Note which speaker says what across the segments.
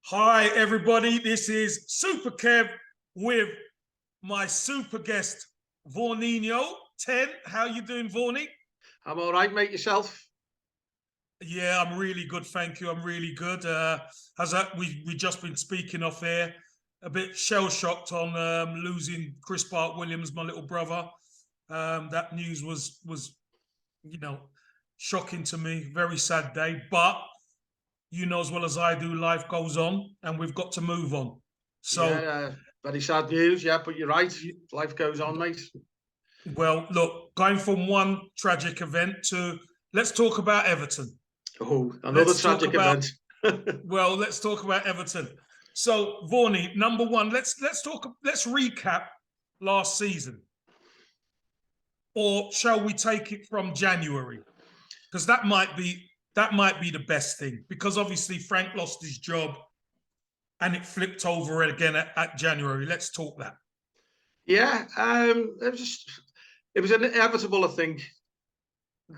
Speaker 1: Hi, everybody. This is Super Kev with my super guest, Vaughanie. 10. How you doing, Vaughanie?
Speaker 2: I'm all right, mate. Yourself?
Speaker 1: Yeah, I'm really good. Thank you. I'm really good. We just been speaking off air, a bit shell shocked on losing Chris Bart Williams, my little brother. That news was shocking to me. Very sad day, but you know as well as I do, life goes on, and we've got to move on.
Speaker 2: Yeah,
Speaker 1: So,
Speaker 2: very sad news. Yeah, but you're right. Life goes on, mate.
Speaker 1: well, look, going from one tragic event to let's talk about Everton.
Speaker 2: Oh, another
Speaker 1: Let's talk
Speaker 2: tragic
Speaker 1: about
Speaker 2: event.
Speaker 1: let's talk about Everton. So, Vaughanie, number one, let's recap last season, or shall we take it from January? Because that might be the best thing. Because obviously Frank lost his job, and it flipped over again at January. Let's talk that.
Speaker 2: Yeah, it was inevitable, I think,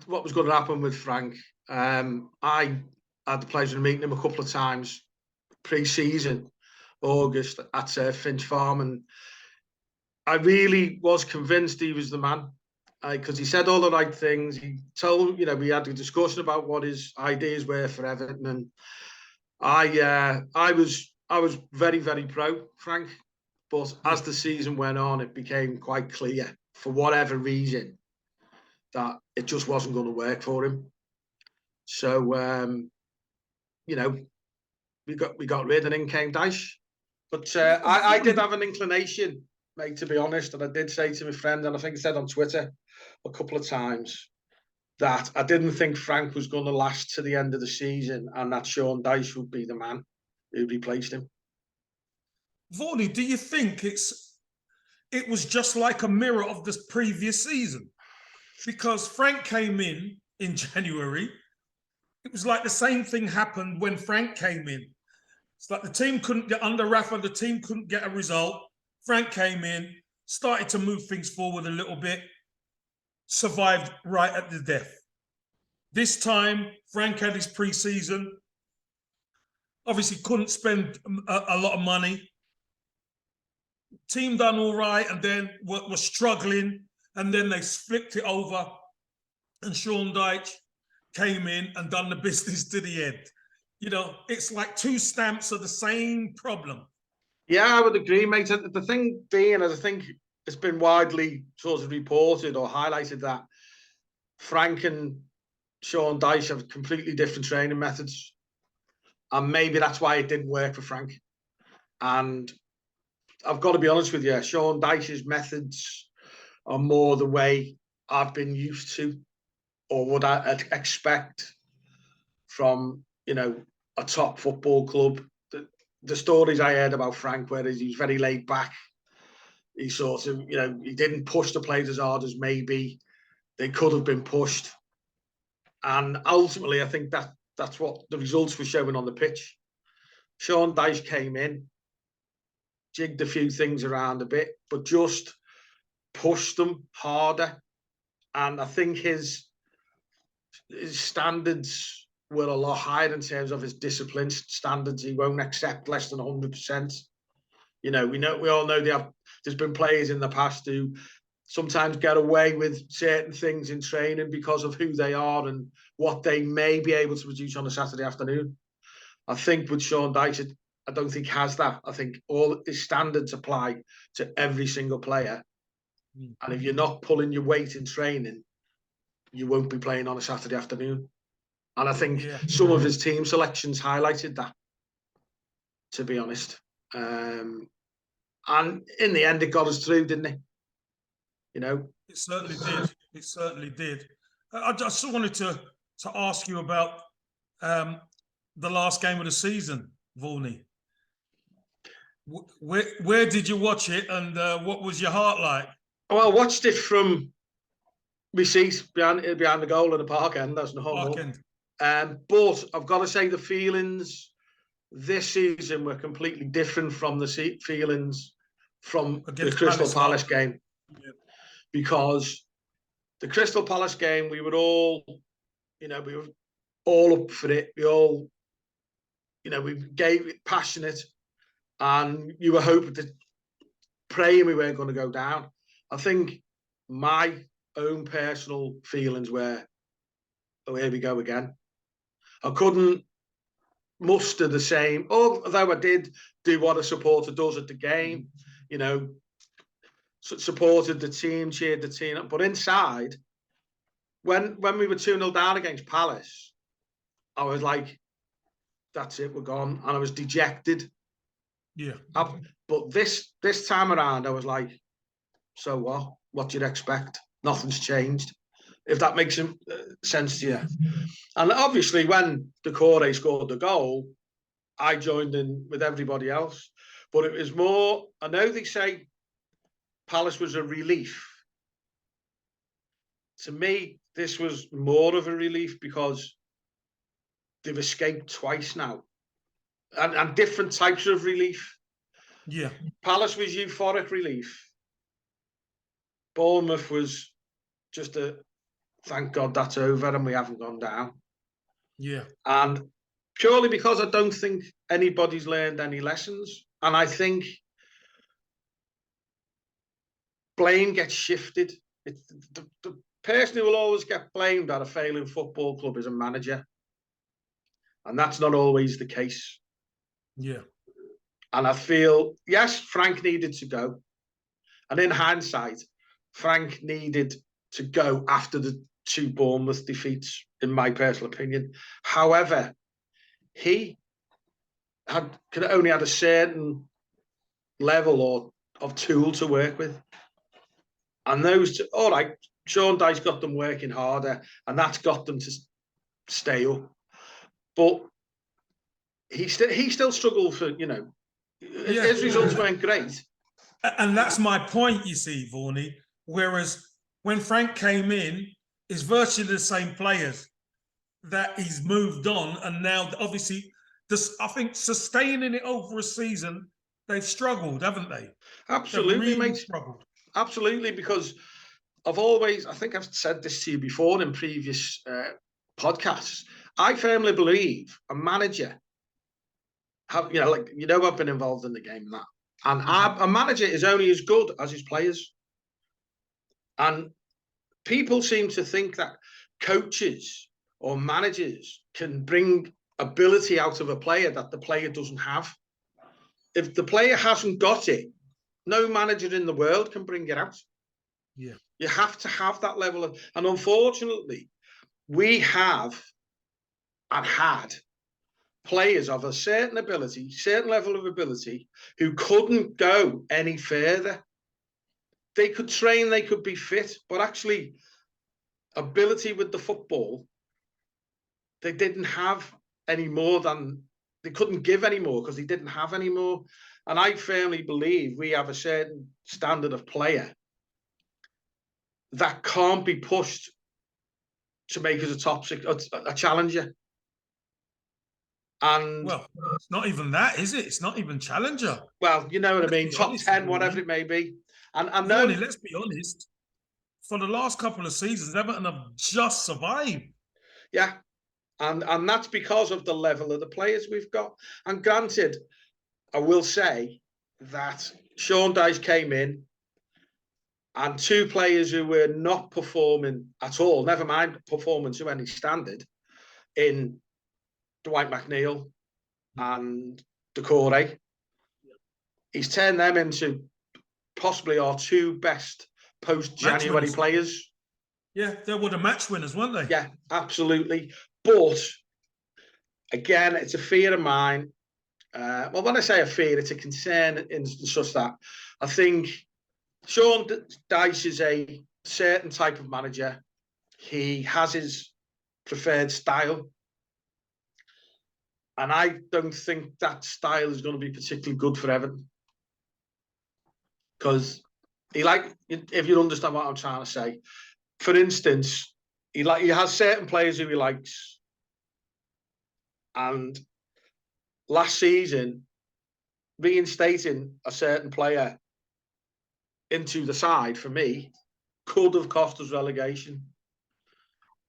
Speaker 2: what was going to happen with Frank. I had the pleasure of meeting him a couple of times pre-season, August at Finch Farm, and I really was convinced he was the man because he said all the right things. He told, we had a discussion about what his ideas were for Everton, and I was very, very pro Frank, but as the season went on, it became quite clear for whatever reason that it just wasn't going to work for him. So we got rid, and in came Dyche. But I did have an inclination, mate, to be honest, and I did say to my friend, and I think I said on Twitter a couple of times, that I didn't think Frank was going to last to the end of the season, and that Sean Dyche would be the man who replaced him.
Speaker 1: Vaughanie, do you think it was just like a mirror of this previous season? Because Frank came in January. It was like the same thing happened when Frank came in. It's like the team couldn't get under Rafa, the team couldn't get a result. Frank came in, started to move things forward a little bit, survived right at the death. This time, Frank had his pre-season. Obviously, couldn't spend a lot of money. Team done all right, and then were struggling, and then they flipped it over, and Sean Dyche came in and done the business to the end. It's like two stamps of the same problem.
Speaker 2: Yeah, I would agree, mate. The thing being, as I think it's been widely sort of reported or highlighted, that Frank and Sean Dyche have completely different training methods. And maybe that's why it didn't work for Frank. And I've got to be honest with you, Sean Dyche's methods are more the way I've been used to, or would I expect from, a top football club. The stories I heard about Frank, whereas he's very laid back, he sort of, he didn't push the players as hard as maybe they could have been pushed. And ultimately, I think that's what the results were showing on the pitch. Sean Dyche came in, jigged a few things around a bit, but just pushed them harder. And I think his standards were a lot higher in terms of his discipline standards. He won't accept less than 100%. We all know there's been players in the past who sometimes get away with certain things in training because of who they are and what they may be able to produce on a Saturday afternoon. I think with Sean Dyche, I don't think has that. I think all his standards apply to every single player. And if you're not pulling your weight in training, you won't be playing on a Saturday afternoon. And I think some of his team selections highlighted that, to be honest. And in the end, it got us through, didn't it?
Speaker 1: It certainly did. It certainly did. I just wanted to ask you about the last game of the season, Vaughanie. Where did you watch it, and what was your heart like?
Speaker 2: Well, I watched it from my seat behind the goal in the park end. That's normal. But I've got to say the feelings this season were completely different from the feelings from the Crystal Palace game. Yeah. Because the Crystal Palace game, we were all up for it. We all, we gave it passionate, and you were hoping to praying we weren't going to go down. I think my own personal feelings were, oh, here we go again. I couldn't muster the same, although I did do what a supporter does at the game, supported the team, cheered the team up. But inside, when we were 2-0 down against Palace, I was like, that's it, we're gone. And I was dejected.
Speaker 1: Yeah.
Speaker 2: But this time around, I was like, so what? What do you expect? Nothing's changed, if that makes sense to you. And obviously, when Decore scored the goal, I joined in with everybody else. But it was more, I know they say Palace was a relief. To me, this was more of a relief because they've escaped twice now. And different types of relief.
Speaker 1: Yeah.
Speaker 2: Palace was euphoric relief. Bournemouth was just thank God that's over and we haven't gone down.
Speaker 1: Yeah.
Speaker 2: And purely because I don't think anybody's learned any lessons. And I think blame gets shifted. The person who will always get blamed at a failing football club is a manager. And that's not always the case.
Speaker 1: Yeah.
Speaker 2: And I feel, yes, Frank needed to go. And in hindsight, Frank needed to go after the 2 Bournemouth defeats, in my personal opinion. However, he could only had a certain level of tool to work with. And those, all right, Sean Dyche got them working harder, and that's got them to stay up. But he still struggled for, his results weren't great.
Speaker 1: And that's my point, you see, Vaughanie. Whereas when Frank came in, it's virtually the same players that he's moved on. And now, obviously, I think sustaining it over a season, they've struggled, haven't they?
Speaker 2: Absolutely,
Speaker 1: really
Speaker 2: mate.
Speaker 1: Struggled.
Speaker 2: Absolutely, because I think I've said this to you before in previous podcasts. I firmly believe a manager, I've been involved in the game and that. And a manager is only as good as his players. And people seem to think that coaches or managers can bring ability out of a player that the player doesn't have. If the player hasn't got it, no manager in the world can bring it out.
Speaker 1: Yeah.
Speaker 2: You have to have that level of, and unfortunately, we have and had players of a certain ability, certain level of ability, who couldn't go any further. They could train, they could be fit, but actually ability with the football, they didn't have any more than, they couldn't give any more because they didn't have any more. And I firmly believe we have a certain standard of player that can't be pushed to make us a top six, a challenger. And
Speaker 1: well, it's not even that, is it? It's not even challenger.
Speaker 2: Well, you know what I mean. Top 10, whatever it may be. And I know.
Speaker 1: Vaughanie, let's be honest. For the last couple of seasons, Everton have just survived.
Speaker 2: Yeah, and that's because of the level of the players we've got. And granted, I will say that Sean Dyche came in, and 2 players who were not performing at all, never mind performing to any standard, in Dwight McNeil and Decore. He's turned them into possibly our 2 best post-January players.
Speaker 1: Yeah, they were the match winners, weren't they?
Speaker 2: Yeah, absolutely. But again, it's a fear of mine. Well, when I say a fear, it's a concern in such that I think Sean Dyche is a certain type of manager. He has his preferred style. And I don't think that style is going to be particularly good for Everton. Because if you understand what I'm trying to say, for instance, he has certain players who he likes. And last season, reinstating a certain player into the side, for me, could have cost us relegation.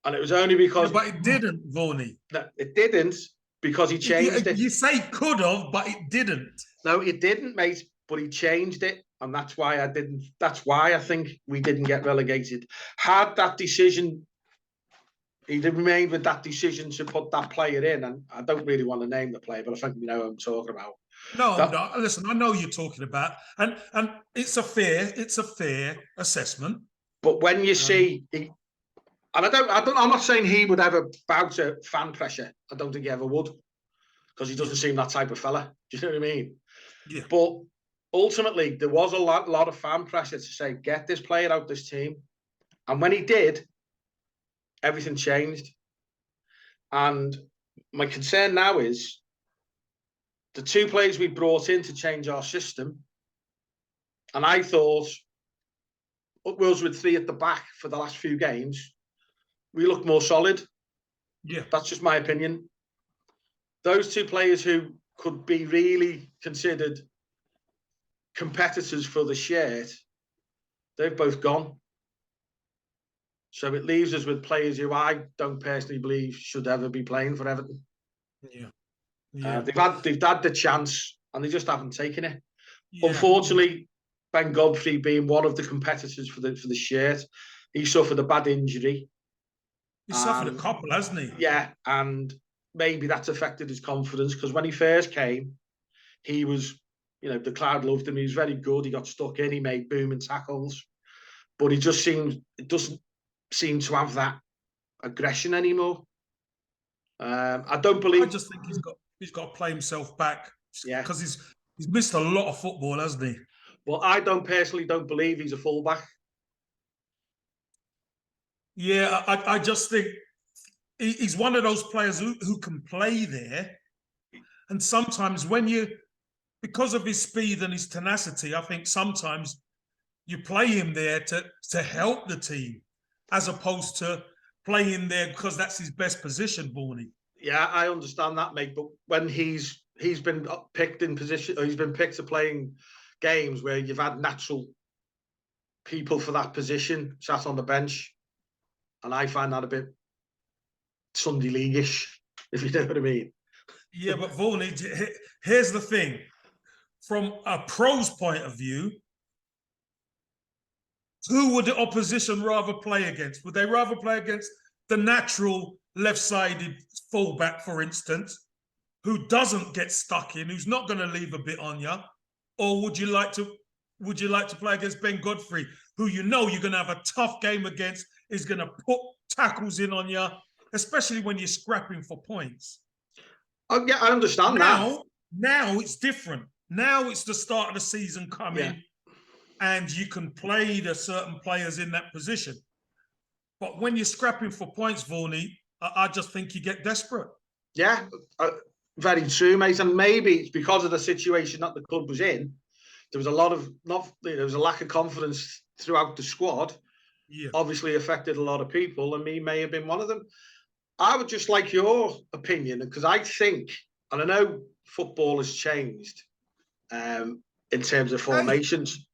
Speaker 2: And it was only because...
Speaker 1: Yeah, but it didn't, Vaughanie.
Speaker 2: It didn't, because he changed it.
Speaker 1: You say could have, but it didn't.
Speaker 2: No, it didn't, mate. But he changed it, and that's why I didn't. That's why I think we didn't get relegated. Had that decision, he'd remained with that decision to put that player in, and I don't really want to name the player, but I think you know who I'm talking about.
Speaker 1: No. Listen, I know you're talking about, and it's a fair assessment.
Speaker 2: But when you see, and I'm not saying he would ever bow to fan pressure. I don't think he ever would, because he doesn't seem that type of fella. Do you know what I mean?
Speaker 1: Yeah.
Speaker 2: But ultimately, there was a lot of fan pressure to say, get this player out this team. And when he did, everything changed. And my concern now is the two players we brought in to change our system. And I thought, Wales with three at the back for the last few games, we look more solid.
Speaker 1: Yeah.
Speaker 2: That's just my opinion. Those two players who could be really considered competitors for the shirt, they've both gone. So it leaves us with players who I don't personally believe should ever be playing for Everton.
Speaker 1: Yeah.
Speaker 2: They've had the chance and they just haven't taken it.
Speaker 1: Yeah.
Speaker 2: Unfortunately, Ben Godfrey being one of the competitors for the shirt, he suffered a bad injury.
Speaker 1: He suffered a couple, hasn't he?
Speaker 2: Yeah, and maybe that's affected his confidence, because when he first came, he was, you know, the crowd loved him. He was very good. He got stuck in. He made booming tackles, but it doesn't seem to have that aggression anymore. I don't believe.
Speaker 1: I just think he's got to play himself back.
Speaker 2: Yeah,
Speaker 1: because he's missed a lot of football, hasn't he?
Speaker 2: Well, I don't believe he's a fullback.
Speaker 1: Yeah, I just think he's one of those players who can play there. And sometimes because of his speed and his tenacity, I think sometimes you play him there to help the team, as opposed to playing there because that's his best position, Vaughanie.
Speaker 2: Yeah, I understand that, mate. But when he's been picked in position, or he's been picked to playing games where you've had natural people for that position sat on the bench, and I find that a bit Sunday League-ish, if you know what I mean.
Speaker 1: Yeah, but Vaughanie, here's the thing. From a pro's point of view, who would the opposition rather play against? Would they rather play against the natural left-sided fullback, for instance, who doesn't get stuck in, who's not going to leave a bit on you, or would you like to play against Ben Godfrey, who you know you're going to have a tough game against, is going to put tackles in on you, especially when you're scrapping for points?
Speaker 2: Oh, yeah, I understand that.
Speaker 1: Now it's different. Now it's the start of the season coming, and you can play the certain players in that position. But when you're scrapping for points, Vaughanie, I just think you get desperate.
Speaker 2: Yeah, very true, mate. And maybe it's because of the situation that the club was in. There was there was a lack of confidence throughout the squad.
Speaker 1: Yeah.
Speaker 2: Obviously affected a lot of people, and me may have been one of them. I would just like your opinion, because I think, and I know football has changed in terms of formations.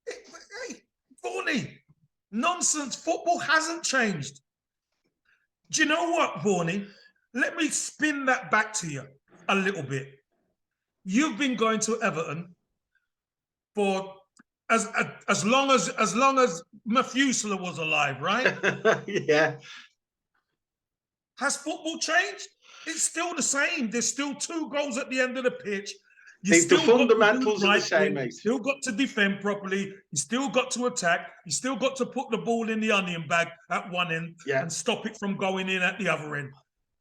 Speaker 1: Hey, Vaughanie, nonsense. Football hasn't changed. Do you know what, Vaughanie? Let me spin that back to you a little bit. You've been going to Everton for as long as Methuselah was alive, right?
Speaker 2: Yeah.
Speaker 1: Has football changed? It's still the same. There's still 2 goals at the end of the pitch.
Speaker 2: The fundamentals are the same, mate.
Speaker 1: You still got to defend properly. You still got to attack. You still got to put the ball in the onion bag at one end and stop it from going in at the other end.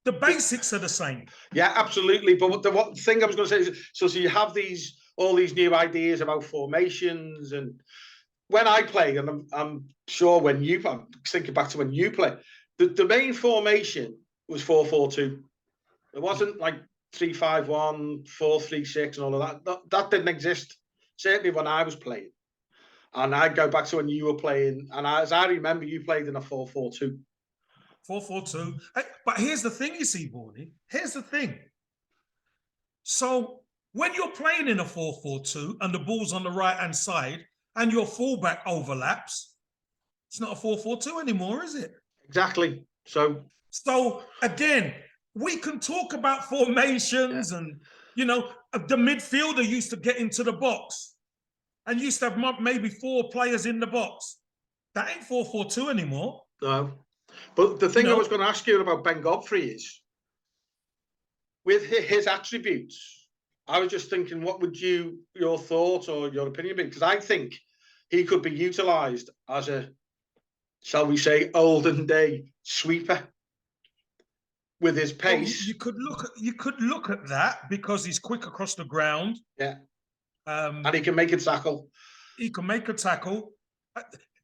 Speaker 1: The basics are the same.
Speaker 2: Yeah, absolutely. But the thing I was going to say is, so you have all these new ideas about formations, and when I play, and I'm sure I'm thinking back to when you play, the main formation was 4-4-2. It wasn't like 3-5-1, 4-3-6, and all of that. That didn't exist, certainly when I was playing. And I go back to when you were playing, and as I remember, you played in a 4-4-2.
Speaker 1: 4-4-2. But here's the thing, you see, Vaughanie. Here's the thing. So when you're playing in a 4-4-2 and the ball's on the right-hand side and your fullback overlaps, it's not a 4-4-2 anymore, is it?
Speaker 2: Exactly. So
Speaker 1: again, we can talk about formations and, the midfielder used to get into the box and used to have maybe 4 players in the box. That ain't 4-4-2 anymore.
Speaker 2: No. But the thing I was going to ask you about Ben Godfrey is, with his attributes, I was just thinking, what would your thoughts or your opinion be? Because I think he could be utilised as a, shall we say, olden day sweeper with his pace.
Speaker 1: Well, you could look at that because he's quick across the ground.
Speaker 2: Yeah. And he can make a tackle.
Speaker 1: He can make a tackle.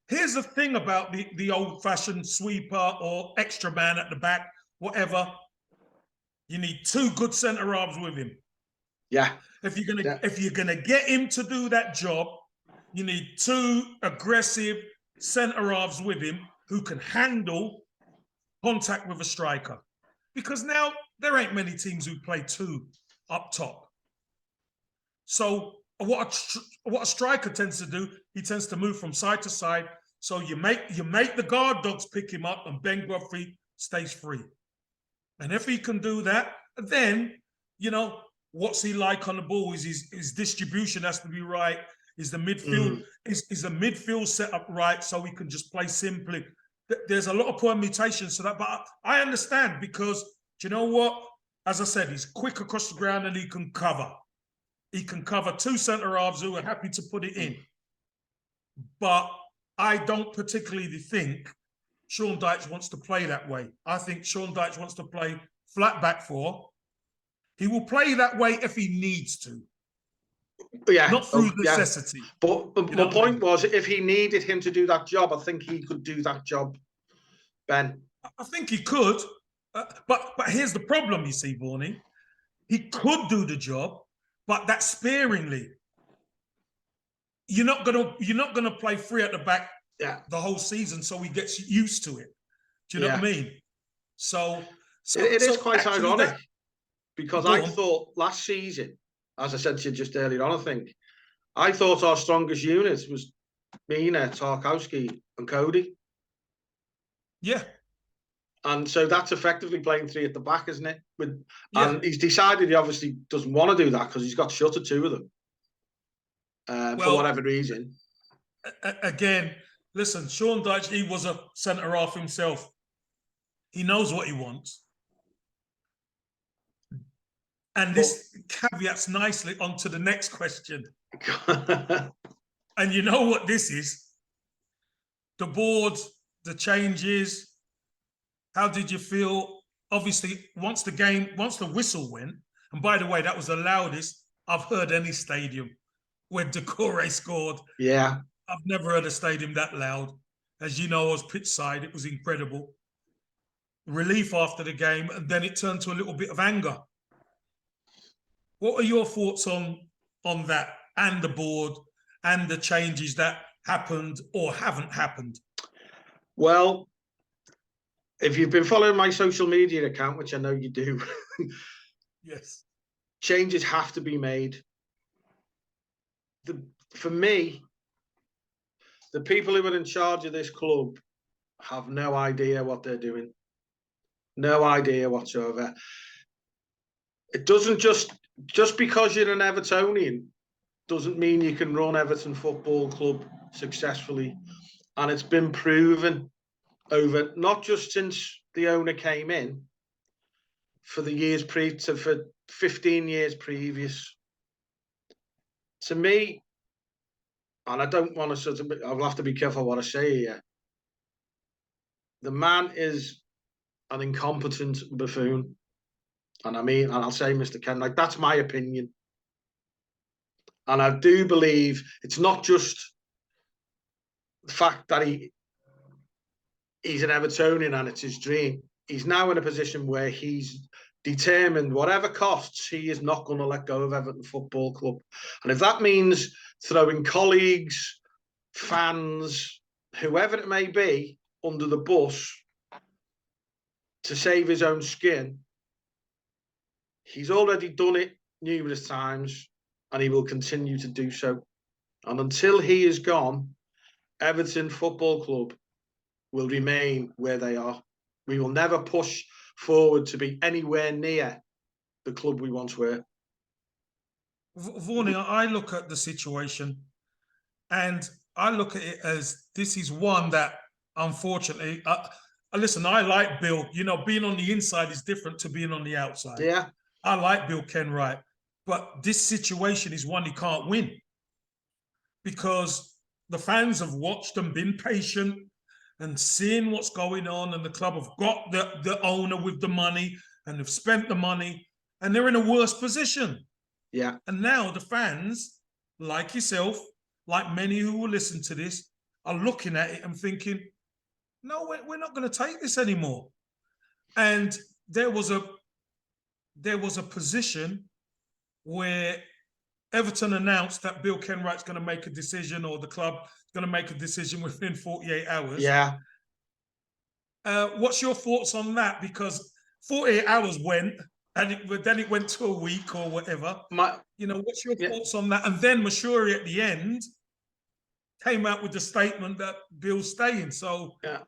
Speaker 1: Here's the thing about the old-fashioned sweeper or extra man at the back, whatever. You need 2 good centre halves with him.
Speaker 2: Yeah.
Speaker 1: If you're gonna get him to do that job, you need 2 aggressive centre halves with him who can handle contact with a striker. Because now there ain't many teams who play 2 up top. So what a striker tends to do, he tends to move from side to side. So you make the guard dogs pick him up, and Ben Godfrey stays free. And if he can do that, then what's he like on the ball? Is his distribution has to be right? Is the midfield is the midfield set up right so he can just play simply? There's a lot of permutations to that, but I understand because do you know what? As I said, he's quick across the ground and he can cover. He can cover 2 centre halves who are happy to put it in. But I don't particularly think Sean Dyche wants to play that way. I think Sean Dyche wants to play flat back 4. He will play that way if he needs to.
Speaker 2: Yeah.
Speaker 1: Not through necessity.
Speaker 2: Yeah. But my point was, if he needed him to do that job, I think he could do that job, Ben.
Speaker 1: I think he could. But here's the problem, you see, Vaughanie. He could do the job, but that's sparingly. You're not gonna play 3 at the back the whole season, so he gets used to it. Do you know what I mean? So
Speaker 2: it is quite ironic because I thought last season, as I said to you just earlier on, I thought our strongest unit was Mina, Tarkowski, and Cody.
Speaker 1: Yeah.
Speaker 2: And so that's effectively playing 3 at the back, isn't it? And he's decided he obviously doesn't want to do that because he's got shut at 2 of them for whatever reason.
Speaker 1: Again, listen, Sean Dyche, he was a centre half himself. He knows what he wants. And this caveats nicely onto the next question. And you know what this is? The board, the changes. How did you feel? Obviously, once the whistle went, and by the way, that was the loudest I've heard any stadium when Decore scored.
Speaker 2: Yeah.
Speaker 1: I've never heard a stadium that loud. As you know, I was pitch side. It was incredible. Relief after the game, and then it turned to a little bit of anger. What are your thoughts on that and the board and the changes that happened or haven't happened?
Speaker 2: Well, if you've been following my social media account, which I know you do,
Speaker 1: yes,
Speaker 2: changes have to be made. For me, the people who are in charge of this club have no idea what they're doing. No idea whatsoever. It doesn't just because you're an Evertonian doesn't mean you can run Everton Football Club successfully. And it's been proven over, not just since the owner came in, for the years for 15 years previous. To me, and I don't want to I'll have to be careful what I say here. The man is an incompetent buffoon. And I'll say, Mr. Ken, that's my opinion. And I do believe it's not just the fact that he's an Evertonian and it's his dream. He's now in a position where he's determined, whatever costs, he is not going to let go of Everton Football Club. And if that means throwing colleagues, fans, whoever it may be, under the bus to save his own skin, he's already done it numerous times and he will continue to do so. And until he is gone, Everton Football Club will remain where they are. We will never push forward to be anywhere near the club we once were.
Speaker 1: Vaughanie, I look at the situation and I look at it as this is one that, unfortunately, listen, I like Bill. You know, being on the inside is different to being on the outside.
Speaker 2: Yeah.
Speaker 1: I like Bill Kenwright, but this situation is one he can't win because the fans have watched and been patient and seeing what's going on, and the club have got the owner with the money and have spent the money, and they're in a worse position.
Speaker 2: Yeah.
Speaker 1: And now the fans, like yourself, like many who will listen to this, are looking at it and thinking, no, we're not going to take this anymore. And there was a position where Everton announced that Bill Kenwright's going to make a decision, or the club is going to make a decision within 48 hours.
Speaker 2: Yeah.
Speaker 1: What's your thoughts on that? Because 48 hours went, and then it went to a week or whatever. What's your thoughts on that? And then Managerial at the end came out with the statement that Bill's staying. So
Speaker 2: yeah,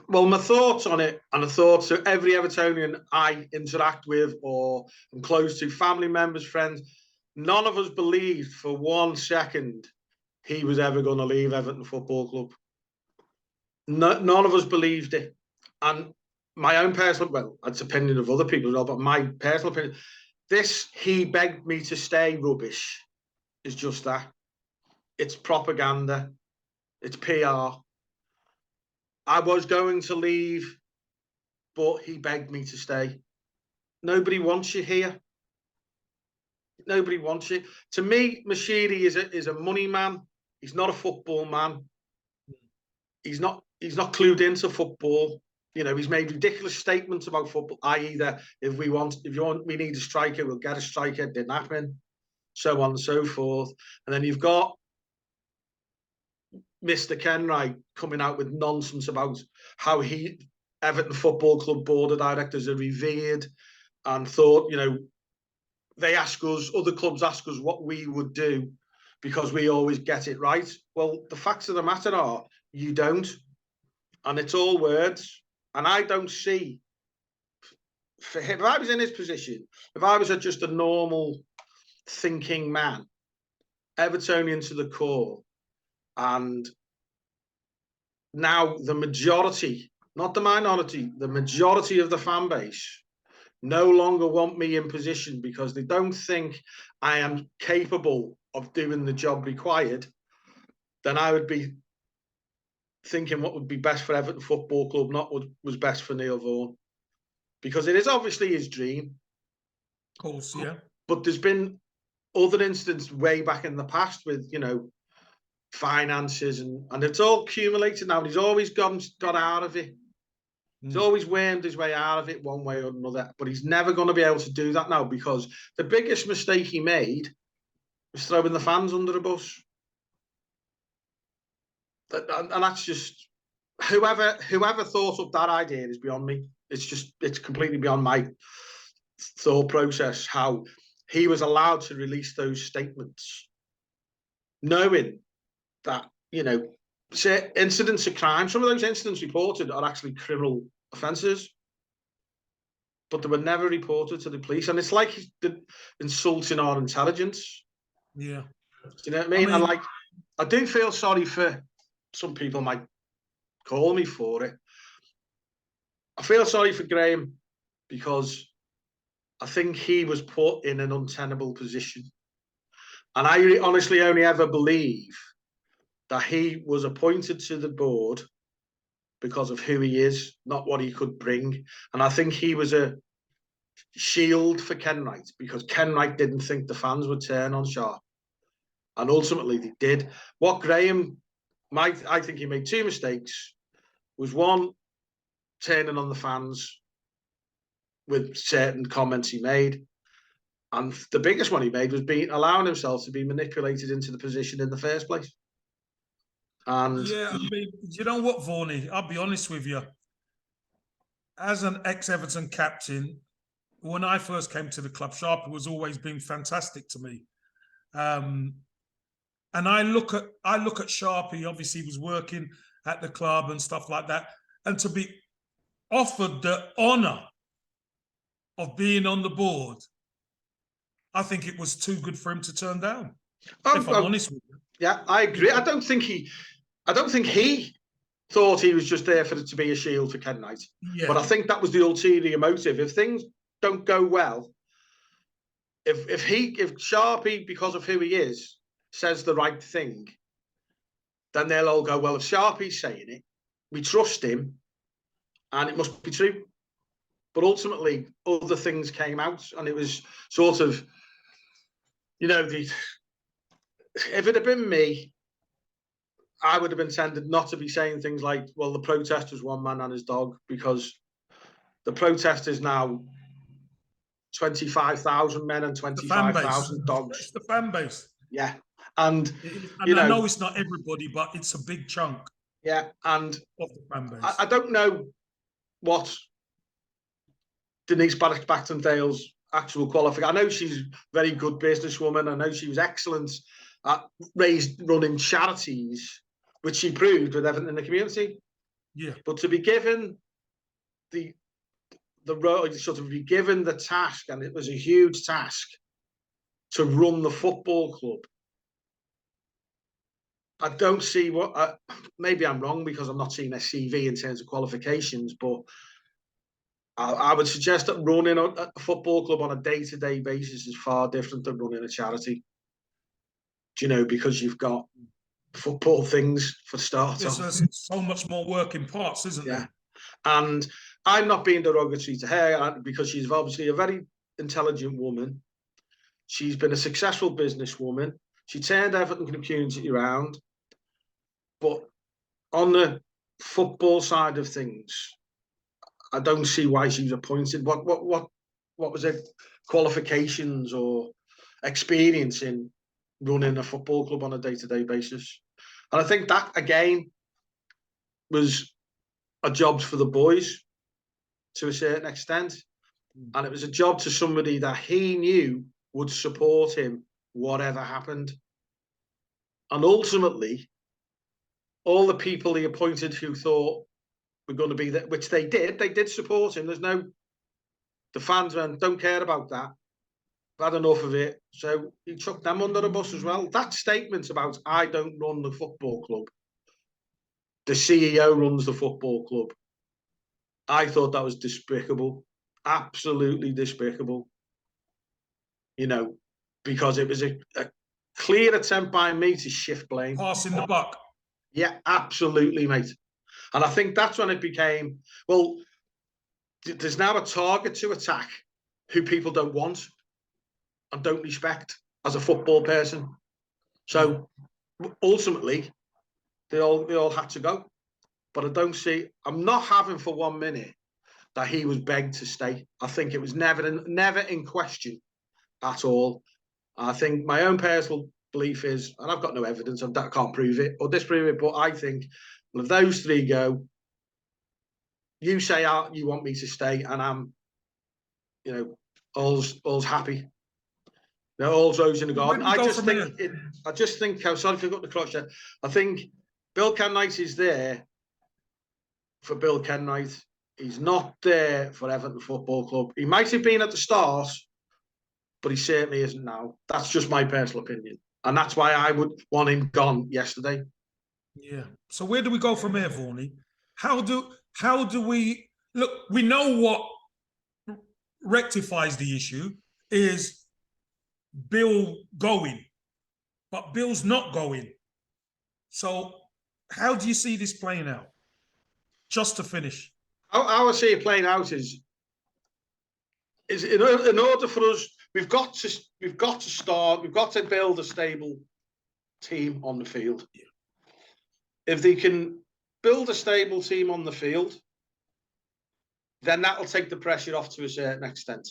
Speaker 2: well, my thoughts on it, and the thoughts of every Evertonian I interact with or am close to, family members, friends, none of us believed for 1 second he was ever going to leave Everton Football Club. None of us believed it. And my own personal, well, that's opinion of other people as well, but my personal opinion, this "he begged me to stay" rubbish is just that. It's propaganda. It's PR. I was going to leave, but he begged me to stay. Nobody wants you here. Nobody wants you. To me, Mashiri is a money man. He's not a football man. He's not clued into football. You know, he's made ridiculous statements about football, i.e. that we need a striker, we'll get a striker. Didn't happen. So on and so forth. And then you've got Mr. Kenwright coming out with nonsense about how Everton Football Club board of directors are revered, and thought, other clubs ask us what we would do because we always get it right. Well, the facts of the matter are you don't, and it's all words. And I don't see, for him, if I was in his position, if I was just a normal thinking man, Evertonian to the core, and now the majority, not the minority, the majority of the fan base no longer want me in position because they don't think I am capable of doing the job required, then I would be thinking what would be best for Everton Football Club, not what was best for Neil Vaughan. Because it is obviously his dream.
Speaker 1: Of course, yeah.
Speaker 2: But there's been other instances way back in the past with, finances, and it's all accumulated now. And he's always got out of it. He's always wormed his way out of it one way or another. But he's never going to be able to do that now, because the biggest mistake he made was throwing the fans under the bus. And that's just, whoever thought up that idea is beyond me. It's completely beyond my thought process how he was allowed to release those statements, knowing that, incidents of crime, some of those incidents reported are actually criminal offences, but they were never reported to the police. And it's like he's insulting our intelligence.
Speaker 1: Yeah.
Speaker 2: Do you know what I mean? And I do feel sorry for, some people might call me for it. I feel sorry for Graham because I think he was put in an untenable position. And I honestly only ever believe that he was appointed to the board because of who he is, not what he could bring. And I think he was a shield for Kenwright because Kenwright didn't think the fans would turn on Sharp. And ultimately they did. What Graham I think he made 2 mistakes. Was one, turning on the fans with certain comments he made, and the biggest one he made was allowing himself to be manipulated into the position in the first place. And
Speaker 1: yeah, I mean, you know what, Vaughanie? I'll be honest with you. As an ex-Everton captain, when I first came to the club, Sharp was always been fantastic to me. And I look at Sharpie. Obviously, he was working at the club and stuff like that, and to be offered the honour of being on the board, I think it was too good for him to turn down.
Speaker 2: Oh,
Speaker 1: if I'm honest with you.
Speaker 2: Yeah, I agree. I don't think he thought he was just there for it to be a shield for Ken Knight.
Speaker 1: Yeah.
Speaker 2: But I think that was the ulterior motive. If things don't go well, if Sharpie, because of who he is, says the right thing, then they'll all go, well, if Sharpie's saying it, we trust him, and it must be true. But ultimately, other things came out, and it was sort of, if it had been me, I would have been tended not to be saying things like, well, the protest was one man and his dog, because the protest is now 25,000 men and 25,000 dogs.
Speaker 1: It's the fan base.
Speaker 2: Yeah. And,
Speaker 1: I know it's not everybody, but it's a big chunk.
Speaker 2: Yeah. And
Speaker 1: of the fan base.
Speaker 2: I don't know what Denise Baxendale's actual qualification. I know she's a very good businesswoman. I know she was excellent at running charities, which she proved with Everton in the community.
Speaker 1: Yeah.
Speaker 2: But to be given the role, sort of be given the task, and it was a huge task, to run the football club, I don't see what. Maybe I'm wrong because I'm not seeing a CV in terms of qualifications, but I would suggest that running a football club on a day-to-day basis is far different than running a charity. Because you've got football things for starters.
Speaker 1: There's so much more work in parts, isn't there?
Speaker 2: And I'm not being derogatory to her, because she's obviously a very intelligent woman. She's been a successful businesswoman. She turned Everton community around. But on the football side of things, I don't see why she was appointed. What was it? Qualifications or experience in running a football club on a day-to-day basis? And I think that, again, was a job for the boys to a certain extent. And it was a job to somebody that he knew would support him whatever happened. And ultimately, all the people he appointed who thought were going to be there, which they did support him. The fans don't care about that. I've had enough of it. So he took them under the bus as well. That statement about, I don't run the football club, the CEO runs the football club, I thought that was despicable. Absolutely despicable. Because it was a clear attempt by me to shift blame.
Speaker 1: Passing the buck.
Speaker 2: Yeah, absolutely, mate. And I think that's when it became, well, there's now a target to attack who people don't want and don't respect as a football person. So ultimately, they all had to go. But I'm not having for 1 minute that he was begged to stay. I think it was never in question at all. I think my own personal belief is, and I've got no evidence of that, I can't prove it or disprove it, but I think, well, if those three go, you say you want me to stay, and I'm, all's happy. All's rose in the garden. I just think, I'm sorry if I got the crotch there. I think Bill Kenwright is there for Bill Kenwright. He's not there for Everton Football Club. He might have been at the start, but he certainly isn't now. That's just my personal opinion. And that's why I would want him gone yesterday.
Speaker 1: Yeah. So where do we go from here, Vaughanie? How do we look? We know what rectifies the issue is Bill going, but Bill's not going. So how do you see this playing out? Just to finish.
Speaker 2: How I see it playing out is in order for us, we've got to build a stable team on the field. Yeah. If they can build a stable team on the field, then that'll take the pressure off to a certain extent.